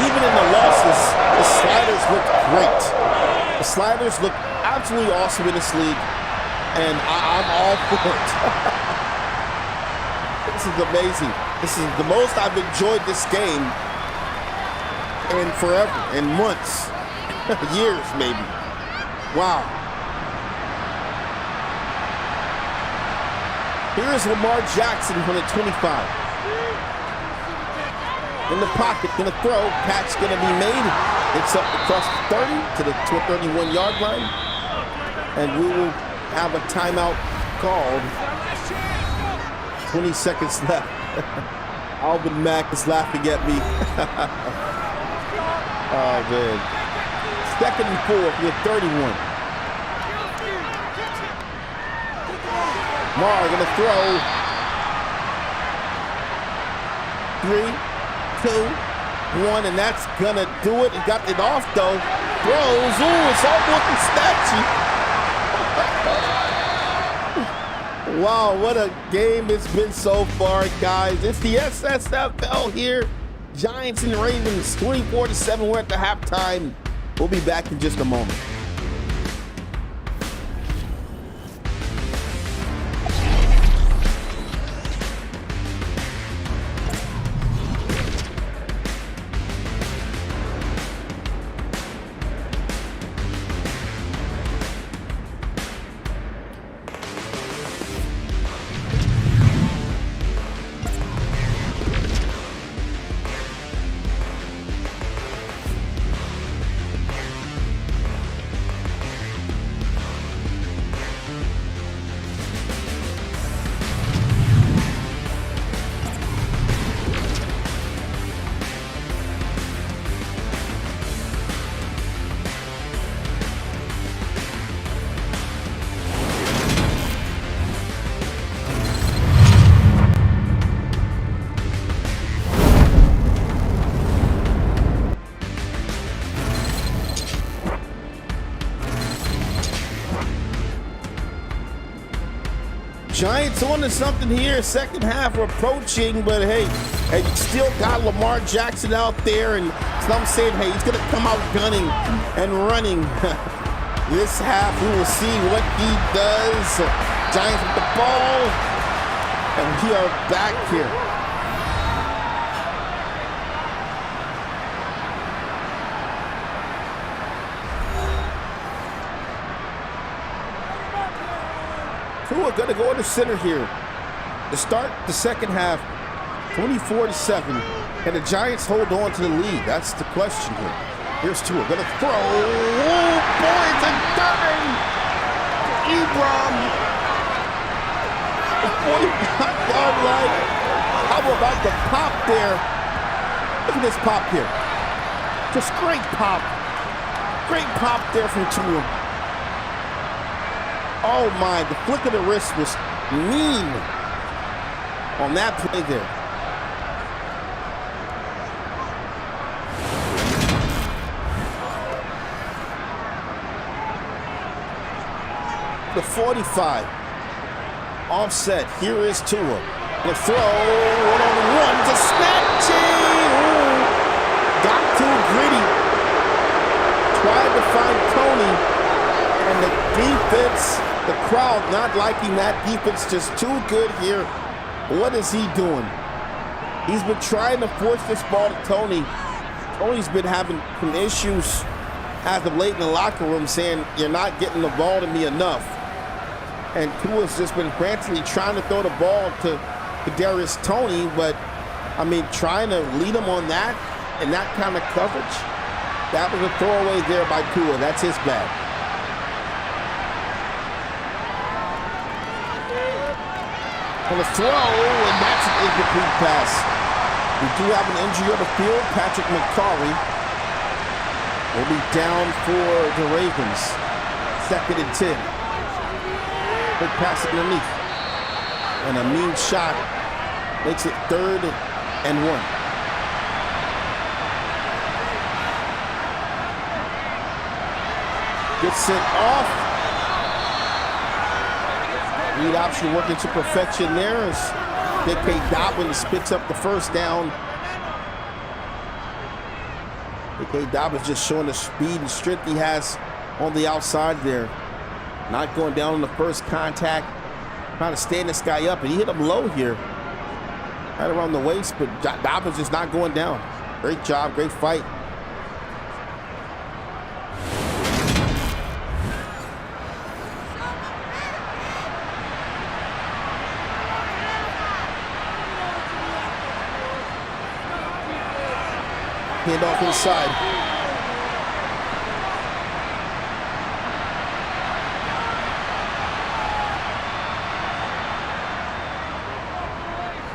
Even in the losses, the sliders look great. The sliders look absolutely awesome in this league. And I'm all for it. This is amazing. This is the most I've enjoyed this game in forever, in months, years maybe. Wow. Here is Lamar Jackson from the 25. In the pocket, gonna throw, catch gonna be made. It's up across the 30 to the 31-yard line. And we will have a timeout called. 20 seconds left. Alvin Mack is laughing at me. Oh, man. 2nd and 4 with 31. Mar gonna throw. 3, 2, 1, and that's gonna do it. He got it off though. Throws. Ooh, it's almost a statue. Wow, what a game it's been so far, guys. It's the SSFL here. Giants and Ravens, 24-7. We're at the halftime. We'll be back in just a moment. Giants on to something here. Second half approaching, but hey, and you still got Lamar Jackson out there, and some saying, hey, he's gonna come out gunning and running. This half, we will see what he does. Giants with the ball, and we are back here. We're going to go into center here to start the second half, 24-7. Can the Giants hold on to the lead? That's the question here. Here's Tua, going to throw. Oh, boy, it's a dime. Ebron. The 45-yard line. How about the pop there? Look at this pop here. Just great pop. Great pop there from Tua. Oh my, the flick of the wrist was mean on that play there. The 45. Offset. Here is Tua. The throw. One-on-one to snatching. Got too gritty. Tried to find Tony. And the defense, the crowd not liking that defense, just too good here What is he doing? He's been trying to force this ball to Tony. Tony's been having some issues as of late in the locker room, saying, you're not getting the ball to me enough. And Tua's just been frantically trying to throw the ball to Kadarius Toney, but, I mean, trying to lead him on that and that kind of coverage. That was a throwaway there by Tua. That's his bad. On the throw, and that's an incomplete pass. We do have an injury on the field. Patrick McCarry will be down for the Ravens. 2nd and 10. Big pass underneath. And a mean shot makes it 3rd and 1. Gets sent off. Lead option working to perfection there as J.K. Dobbins picks up the first down. J.K. Dobbins just showing the speed and strength he has on the outside there. Not going down on the first contact. Trying to stand this guy up, and he hit him low here. Right around the waist, but Dobbins is not going down. Great job, great fight. Hand off inside.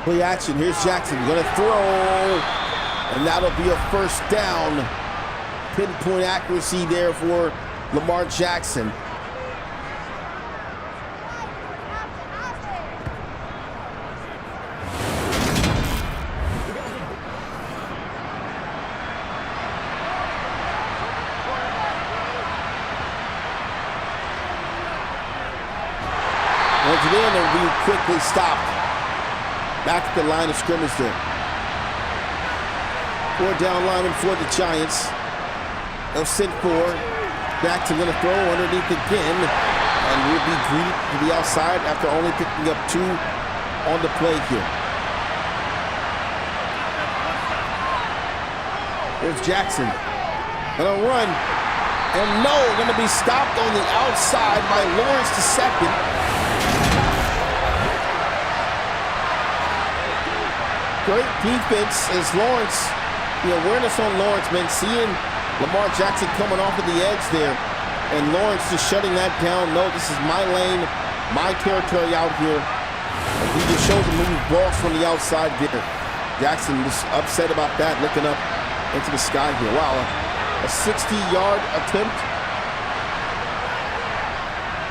Play action. Here's Jackson. Gonna throw. And that'll be a first down. Pinpoint accuracy there for Lamar Jackson. Once again, and we quickly stopped. Back at the line of scrimmage there. 4 down linemen for the Giants. They'll send 4. Jackson gonna throw underneath again, and will be greeted to the outside after only picking up 2 on the play here. There's Jackson. Gonna run. And no, gonna be stopped on the outside by Lawrence to second. Great defense as Lawrence, the awareness on Lawrence, man, seeing Lamar Jackson coming off of the edge there, and Lawrence just shutting that down. No, this is my lane, my territory out here. And he just shows him moving balls from the outside there. Jackson was upset about that, looking up into the sky here. Wow, a 60-yard attempt.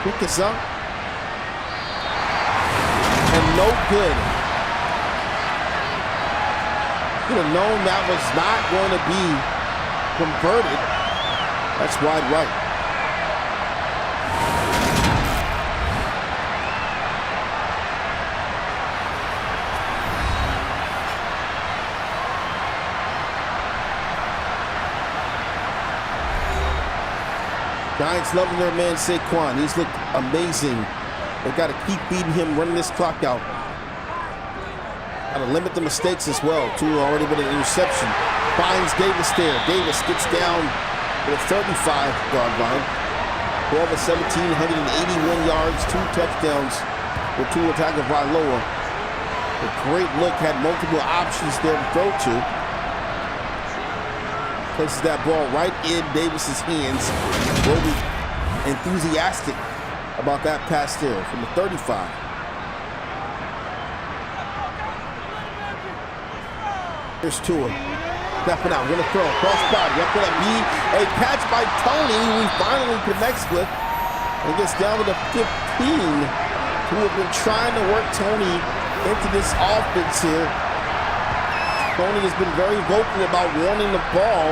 Pick us up. And no good. Could have known that was not going to be converted. That's wide right. Giants loving their man Saquon. He's looked amazing. They've got to keep beating him, running this clock out. Got to limit the mistakes as well. Tua already with an interception. Finds Davis there. Davis gets down to the 35-yard line. 12 of 17, 181 yards, 2 touchdowns for Tua Tagovailoa. A great look, had multiple options there to throw to. Places that ball right in Davis's hands. Roby enthusiastic about that pass there from the 35. Here's Tua. Stepping out, gonna throw, cross body. That's gonna be a catch by Tony, who he finally connects with and gets down to the 15. Who have been trying to work Tony into this offense here. Tony has been very vocal about wanting the ball.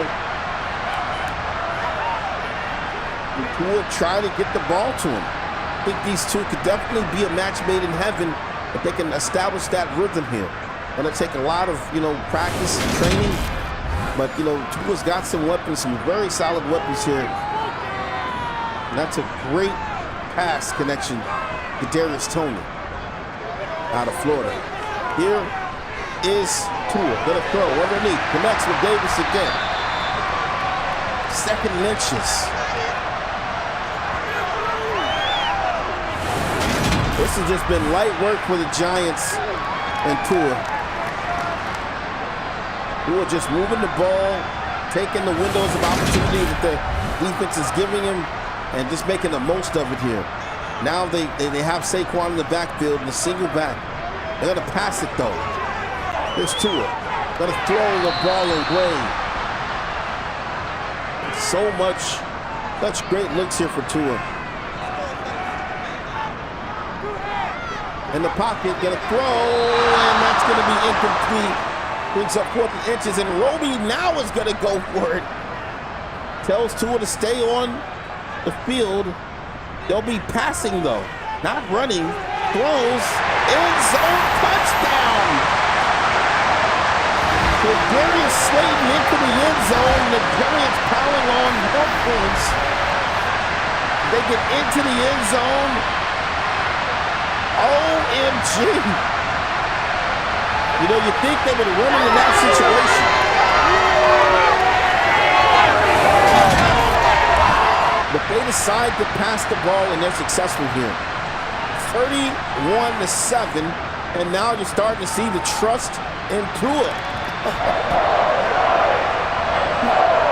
And Tua trying to get the ball to him. I think these two could definitely be a match made in heaven if they can establish that rhythm here. Gonna take a lot of, practice and training, but, Tua's got some weapons, some very solid weapons here. And that's a great pass connection to Kadarius Toney out of Florida. Here is Tua. Gonna throw underneath. Connects with Davis again. 2nd and inches. This has just been light work for the Giants and Tua. Tua just moving the ball, taking the windows of opportunity that the defense is giving him, and just making the most of it here. Now they have Saquon in the backfield and a single back. They're gonna pass it though. Here's Tua. Gonna throw the ball away. Such great looks here for Tua. In the pocket, gonna throw, and that's gonna be incomplete. Brings up 4th and inches, and Roby now is gonna go for it. Tells Tua to stay on the field. They'll be passing though, not running. Throws, end zone touchdown. With Darius Slayton into the end zone, the Giants piling on more points. They get into the end zone. OMG. You know, you think they would have run in that situation. But they decide to pass the ball, and they're successful here. 31-7, and now you're starting to see the trust in Tua.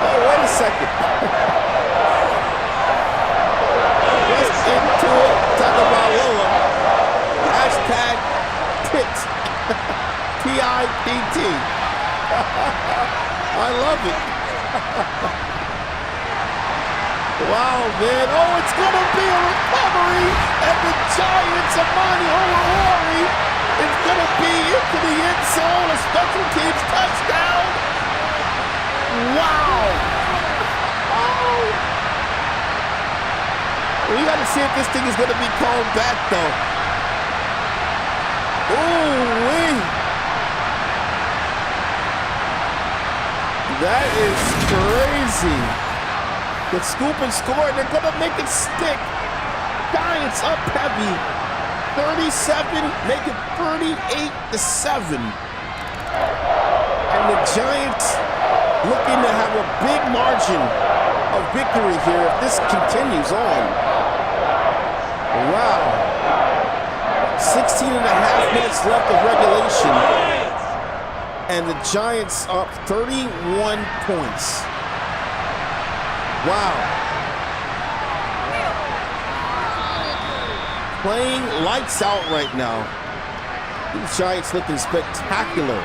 Oh, wait a second. Trust in Tua Tagovailoa. Hashtag PIT. P-I-T-T. I love it. Wow, man. Oh, it's going to be a recovery. And the Giants, Amani Oruwari, is going to be into the end zone. A special teams touchdown. Wow. Oh. We got to see if this thing is going to be called back, though. Ooh-wee. That is crazy. The scoop and score, and they're gonna make it stick. Giants up heavy. 37, make it 38-7. And the Giants looking to have a big margin of victory here if this continues on. Wow. 16 and a half minutes left of regulation. And the Giants up 31 points. Wow. Playing lights out right now. These Giants looking spectacular.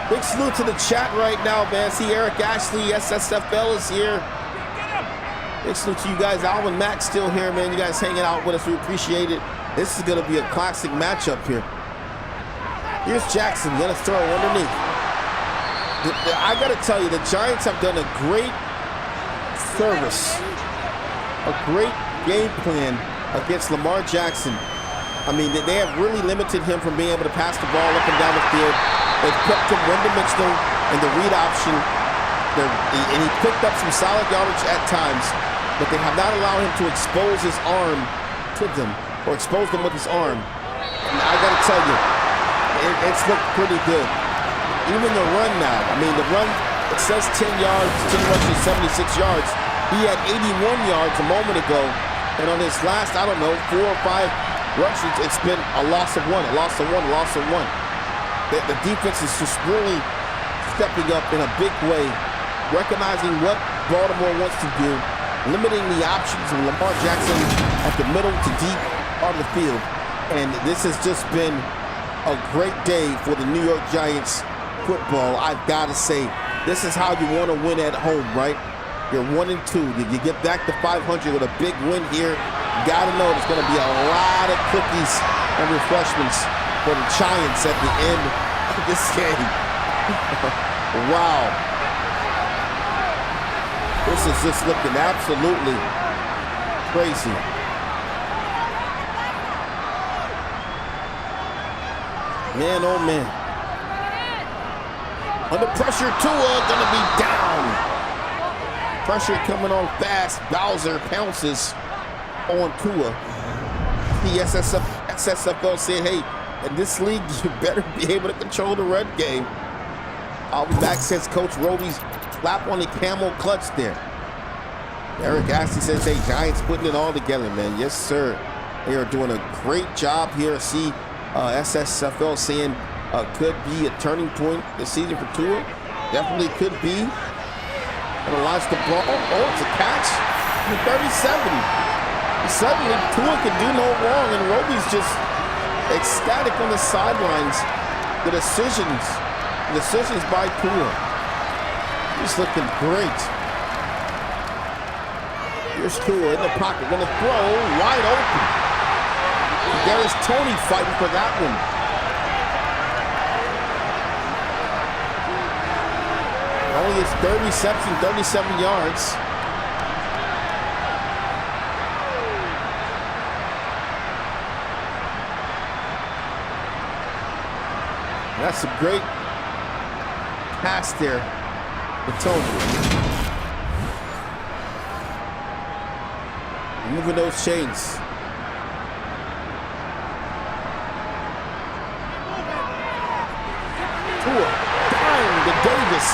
Big salute to the chat right now, man. See Eric Ashley, SSFL is here. Big salute to you guys. Alvin Max still here, man. You guys hanging out with us. We appreciate it. This is going to be a classic matchup here. Here's Jackson, going to throw underneath. I got to tell you, the Giants have done a great service, a great game plan against Lamar Jackson. I mean, they have really limited him from being able to pass the ball up and down the field. They've kept him one-dimensional in the read option. And he picked up some solid yardage at times, but they have not allowed him to expose his arm to them, or expose them with his arm. And I gotta tell you, it's looked pretty good. Even the run now, I mean, the run, it says 10 yards, 10 rushes, 76 yards. He had 81 yards a moment ago, and on his last, I don't know, 4 or 5 rushes, it's been a loss of one, a loss of one, a loss of one. The defense is just really stepping up in a big way, recognizing what Baltimore wants to do, limiting the options of Lamar Jackson at the middle to deep part of the field. And this has just been a great day for the New York Giants football. I've got to say, this is how you want to win at home, right? You're 1-2. You get back to 500 with a big win here. You got to know there's going to be a lot of cookies and refreshments for the Giants at the end of this game. Wow. This is just looking absolutely crazy. Man, oh man. Under pressure, Tua gonna be down. Pressure coming on fast. Bowser pounces. on Tua. The SSFL said, hey, in this league, you better be able to control the run game. I'll be back since Coach Roby's slap on the camel clutch there. Eric Ashley says, hey, Giants putting it all together, man. Yes, sir. They are doing a great job here. See, SSFL saying could be a turning point this season for Tua. Definitely could be. Gonna launch the ball. Oh, it's a catch. 30-70. Suddenly, Tua can do no wrong, and Roby's just ecstatic on the sidelines. The decisions by Tua. He's looking great. Here's Tua in the pocket, gonna throw wide open. There's Tony fighting for that one. Only it's 30 receptions, 37 yards. That's a great pass there to Tony. Moving those chains. Tua, dime to Davis.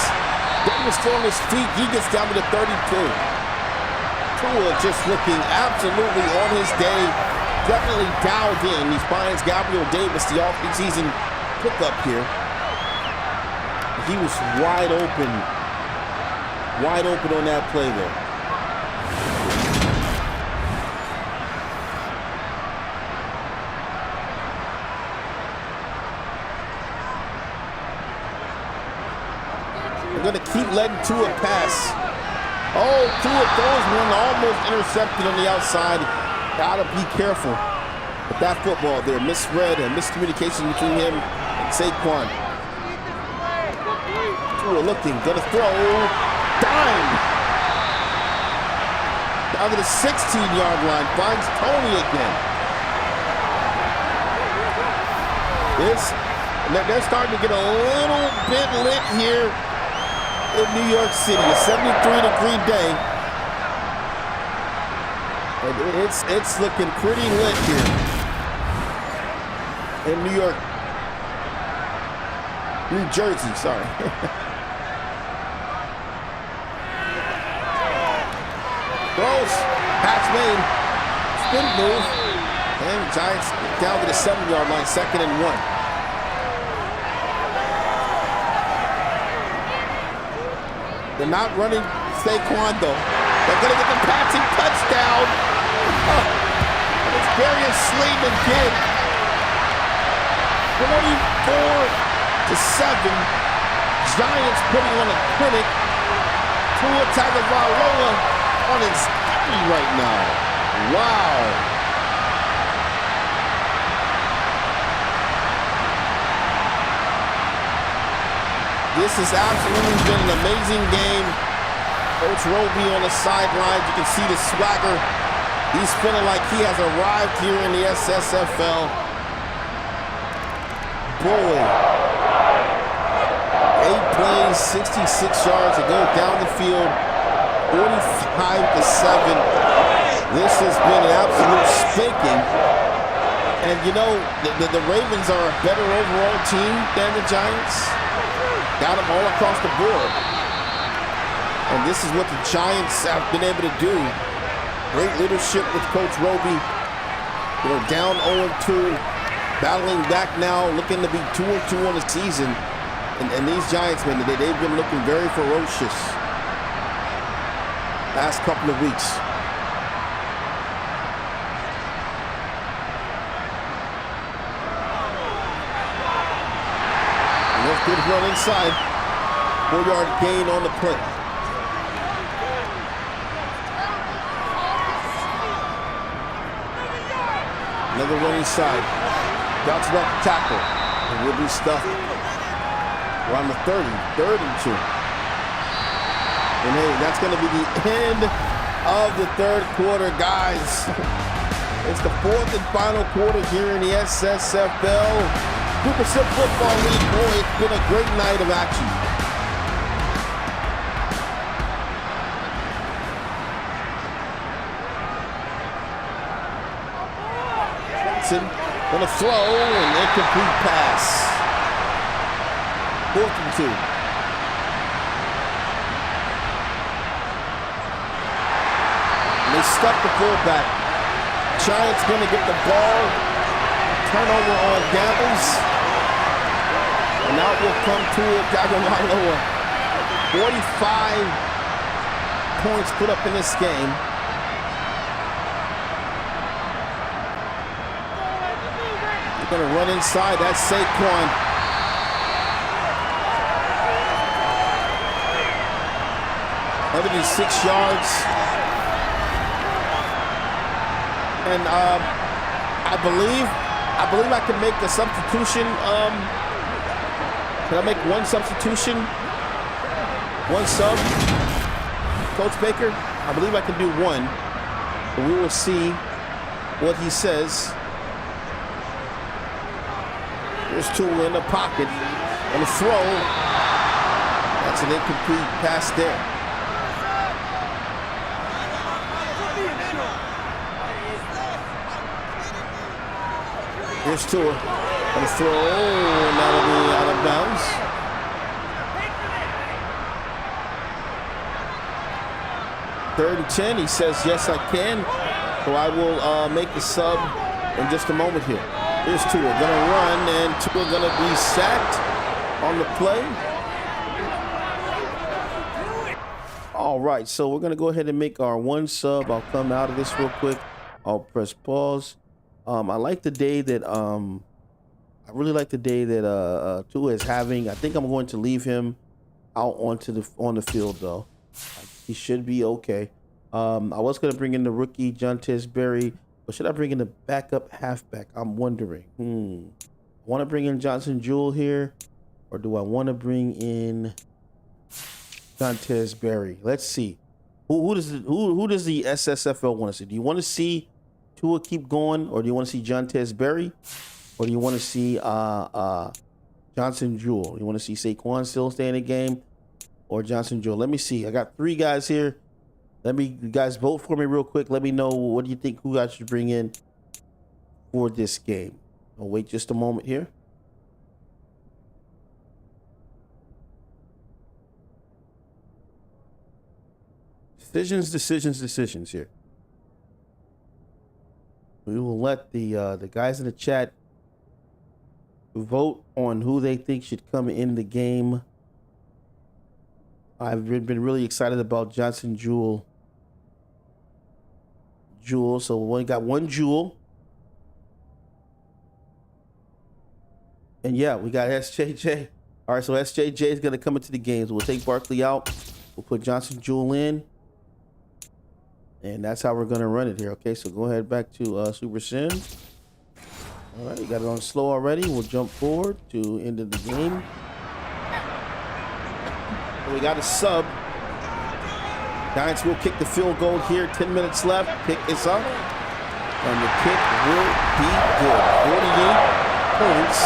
Davis still on his feet. He gets down to the 32. Tua just looking absolutely on his day. Definitely dialed in. He finds Gabriel Davis, the off-season pickup here. He was wide open on that play there. They're going to keep letting Tua pass. Oh, Tua throws one, almost intercepted on the outside. Gotta be careful with that football there. Misread and miscommunication between him and Saquon. Tua looking, gonna throw. Dime. Down to the 16-yard line. Finds Tony again. They're starting to get a little bit lit here in New York City. A 73-degree day. And it's looking pretty lit here in New Jersey, sorry. Throws, pass made, spin move, and Giants down to the 7-yard line, 2nd and 1. They're not running Saquon though. They're gonna get the passing touchdown. And it's Darius Slayton again. 24-7. Giants putting on a clinic. Tua Tagovailoa on his feet right now. Wow. This has absolutely been an amazing game. Coach Roby on the sidelines. You can see the swagger. He's feeling like he has arrived here in the SSFL. Boy. 8 plays, 66 yards to go down the field. 45-7. This has been an absolute spanking. And you know, the Ravens are a better overall team than the Giants. Got them all across the board. And this is what the Giants have been able to do. Great leadership with Coach Roby. They're down 0-2, battling back now, looking to be 2-2 on the season. And these Giants, man, they've been looking very ferocious last couple of weeks. Good run inside. 4-yard gain on the play. Another run inside. Bounces off the tackle. And will be stuffed around the 30, 32. And hey, that's going to be the end of the third quarter, guys. It's the 4th and final quarter here in the SSFL. Super Sip Football League, boy, it's been a great night of action. Johnson gonna throw an incomplete pass. 4th and 2. And they stuck the fullback. Giants gonna get the ball. Turnover on Gambles. And now it will come to Tagovailoa. 45 points put up in this game. They're gonna run inside. That's Saquon. Other than 6 yards. And I believe I can make a substitution. Can I make one substitution? One sub? Coach Baker? I believe I can do one. But we will see what he says. There's Tua in the pocket. On the throw. That's an incomplete pass there. Here's Tua on the throw, and that'll be out of bounds. Third and 10, he says, yes, I can. So I will make the sub in just a moment here. Here's Tua, gonna run, and Tua gonna be sacked on the play. All right, so we're gonna go ahead and make our one sub. I'll come out of this real quick. I'll press pause. I like the day that I really like the day that Tua is having. I think I'm going to leave him out on the field though. He should be okay. I was going to bring in the rookie Jontez Berry, but should I bring in the backup halfback? I'm wondering. I want to bring in Johnson Jewell here, or do I want to bring in Jontez Berry? Let's see. Who does the SSFL want to see? Do you want to see Tua keep going, or do you want to see Jontez Berry, or do you want to see Johnson Jewell? You want to see Saquon still stay in the game, or Johnson Jewell? Let me see. I got 3 guys here. You guys vote for me real quick. Let me know, what do you think, who I should bring in for this game? I'll wait just a moment here. Decisions here. We will let the guys in the chat vote on who they think should come in the game. I've been really excited about Johnson Jewell. So we got one Jewell. And yeah, we got SJJ. All right, so SJJ is going to come into the game. So we'll take Barkley out. We'll put Johnson Jewell in. And that's how we're going to run it here. Okay, so go ahead back to Super Sim. All right, you got it on slow already. We'll jump forward to end of the game. And we got a sub. Giants will kick the field goal here. 10 minutes left. Kick is up. And the kick will be good. 48 points.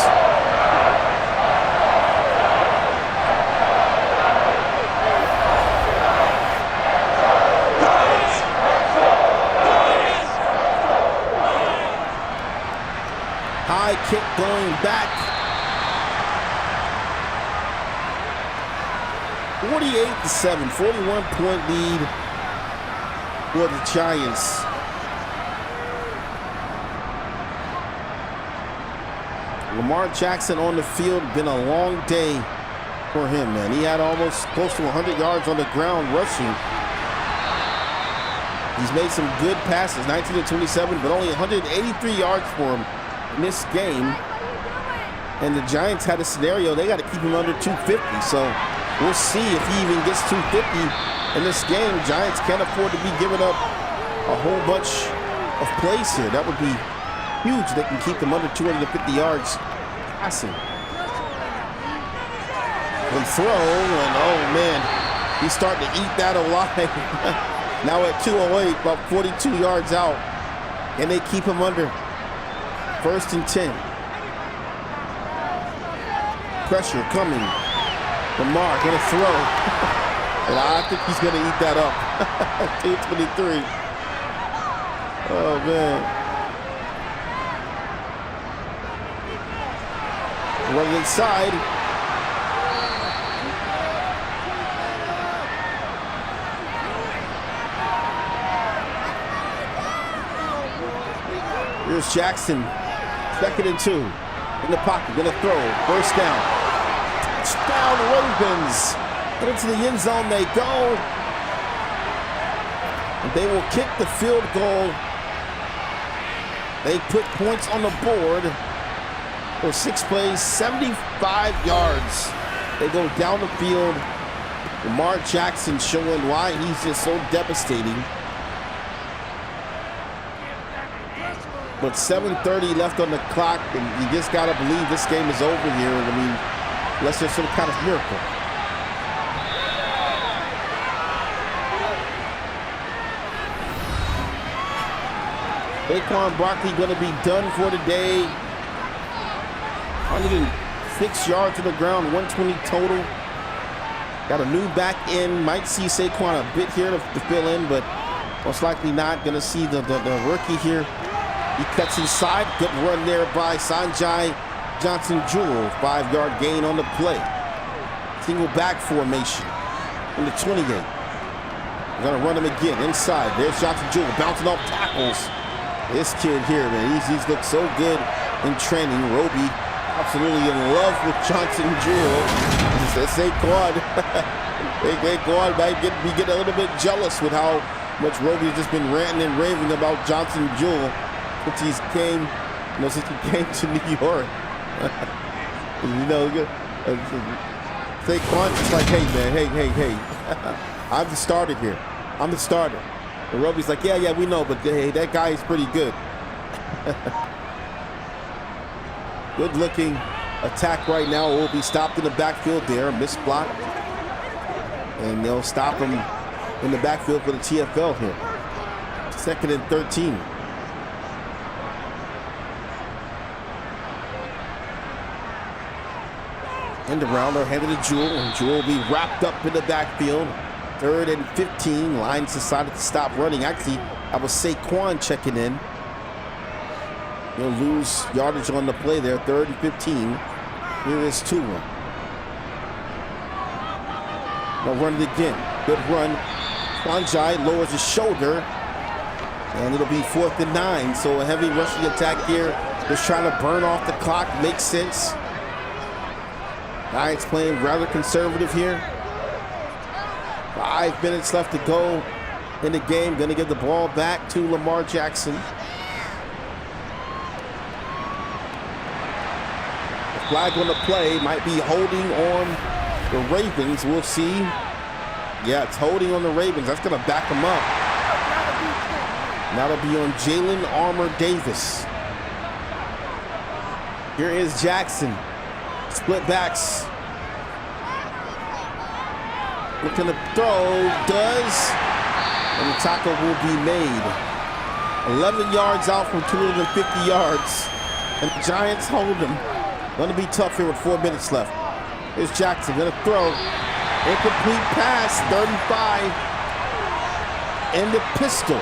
High kick going back. 48-7, 41-point lead for the Giants. Lamar Jackson on the field. Been a long day for him, man. He had almost close to 100 yards on the ground rushing. He's made some good passes, 19 to 27, but only 183 yards for him in this game. And the Giants had a scenario, they got to keep him under 250. So we'll see if he even gets 250 in this game. Giants can't afford to be giving up a whole bunch of plays here. That would be huge. They can keep them under 250 yards passing. And throw, and oh man, he's starting to eat that alive. Now at 208, about 42 yards out. And they keep him under. 1st and 10. Pressure coming. Lamar gonna throw. And I think he's gonna eat that up. 223. Oh man. run it inside. Here's Jackson, 2nd and 2. In the pocket, gonna throw, first down. Touchdown Ravens. Get into the end zone they go. And they will kick the field goal. They put points on the board for 6 plays, 75 yards. They go down the field. Lamar Jackson showing why he's just so devastating. But 7:30 left on the clock, and you just got to believe this game is over here. I mean, unless there's some kind of miracle. Saquon Barkley going to be done for the day. 106 yards to the ground, 120 total. Got a new back end. Might see Saquon a bit here to fill in, but most likely not. Going to see the rookie here. He cuts inside. Good run there by Sanjay Johnson-Jewell. 5-yard gain on the play. Single back formation in the 28. We're going to run him again inside. There's Johnson-Jewell bouncing off tackles. This kid here, man, he's looked so good in training. Roby absolutely in love with Johnson-Jewell. Saquon might be getting a little bit jealous with how much Roby's just been ranting and raving about Johnson-Jewell since he came to New York. Saquon's just like, hey man, hey. I'm the starter here. I'm the starter. And Roby's like, yeah, we know, but hey, that guy is pretty good. Good looking attack right now. Will be stopped in the backfield there, missed block. And they'll stop him in the backfield for the TFL here. 2nd and 13. End around, they're handed to Jewell, and Jewell will be wrapped up in the backfield. 3rd and 15. Lions decided to stop running. Actually, that was Saquon checking in. He'll lose yardage on the play there. 3rd and 15. Here is Tua. They'll run it again. Good run. Sanjay lowers his shoulder, and it'll be 4th and 9. So a heavy rushing attack here. Just trying to burn off the clock. Makes sense. Giants playing rather conservative here. 5 minutes left to go in the game. Going to give the ball back to Lamar Jackson. The flag on the play might be holding on the Ravens. We'll see. Yeah, it's holding on the Ravens. That's going to back them up. Now it'll be on Jalen Armour-Davis. Here is Jackson. Split backs. Looking to throw, does, and the tackle will be made. 11 yards out from 250 yards, and the Giants hold them. Going to be tough here with 4 minutes left. Here's Jackson, going to throw. Incomplete pass, 3rd and 5. And the pistol.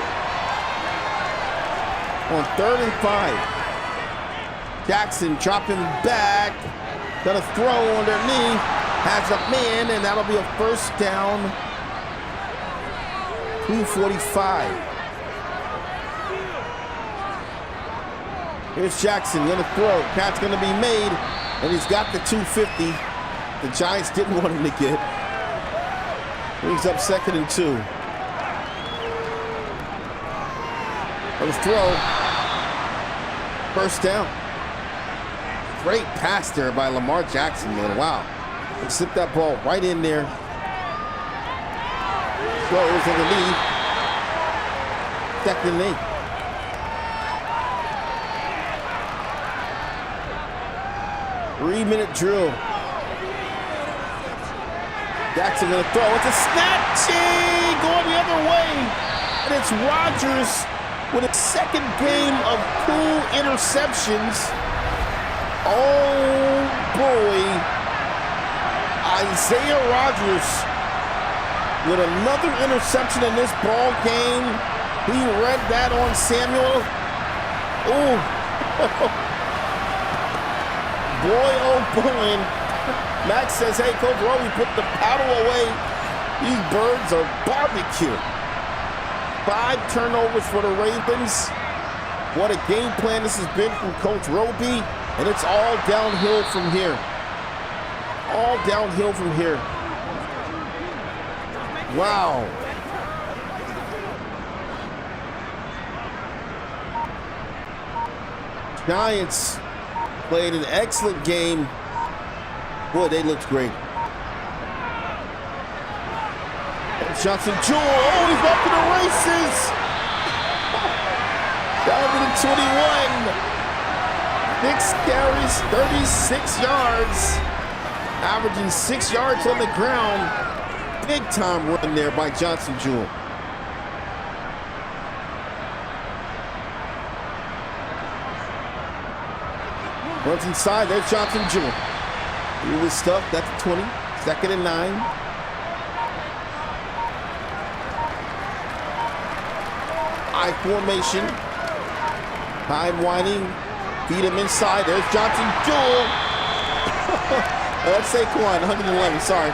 On 3rd and 5. Jackson dropping back. Going to throw underneath. Has a man, and that'll be a first down. 2:45. Here's Jackson, gonna throw. Catch gonna be made, and he's got the 250. The Giants didn't want him to get. Brings up 2nd and 2. Let's throw. First down. Great pass there by Lamar Jackson, man. Wow. He slipped that ball right in there. Throws underneath. 2nd and 8. Three-minute drill. Jackson gonna throw. It's a snap. Going the other way. And it's Rodgers with a 2nd game of 2 interceptions. Oh boy. Isaiah Rodgers with another interception in this ball game. He read that on Samuel. Ooh. boy, oh boy. Max says, hey, Coach Roby, put the paddle away. These birds are barbecue. 5 turnovers for the Ravens. What a game plan this has been from Coach Roby. And it's all downhill from here. All downhill from here. Wow. Giants played an excellent game. Boy, they looked great. Johnson Jewell, oh, he's up to the races. Down to the 21. 6 carries, 36 yards. Averaging 6 yards on the ground. Big time run there by Johnson Jewell. Runs inside, there's Johnson Jewell. Do this stuff, that's 20, 2nd and 9. I formation. Time winding, feed him inside, there's Johnson Jewell. That's Saquon, 111, sorry.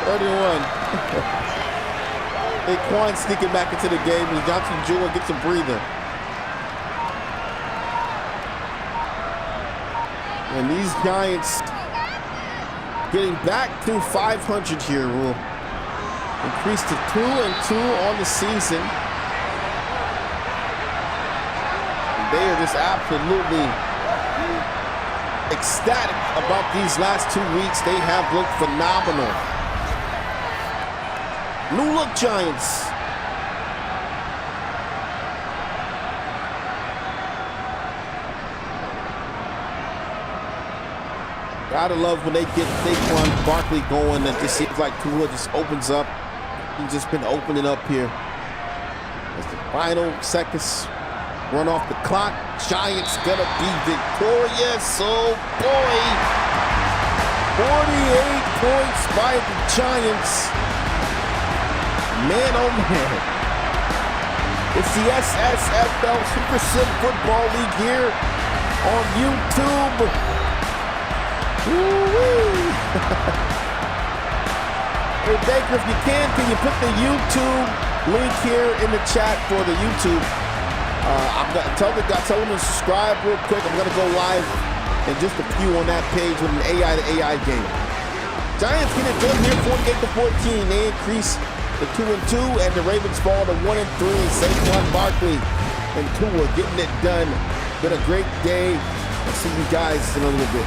31. Saquon sneaking back into the game as Johnson Jewell gets a breather. And these Giants getting back to 500 here will increase to 2-2 on the season. And they are just absolutely ecstatic about these last 2 weeks. They have looked phenomenal. New look Giants. Gotta love when they get Saquon Barkley going. It just seems like Tua just opens up. He's just been opening up here. It's the final seconds. Run off the clock. Giants gonna be victorious. Oh boy. 48 points by the Giants. Man, oh man. It's the SSFL Super Sim Football League here on YouTube. Woo-wee. Hey Baker, if you can you put the YouTube link here in the chat for the YouTube? Tell them to subscribe real quick. I'm gonna go live in just a few on that page with an AI to AI game. Giants get it done here, 48-14. They increase to 2-2, and the Ravens fall to 1-3. Saquon Barkley and Tua getting it done. Been a great day. I'll see you guys in a little bit.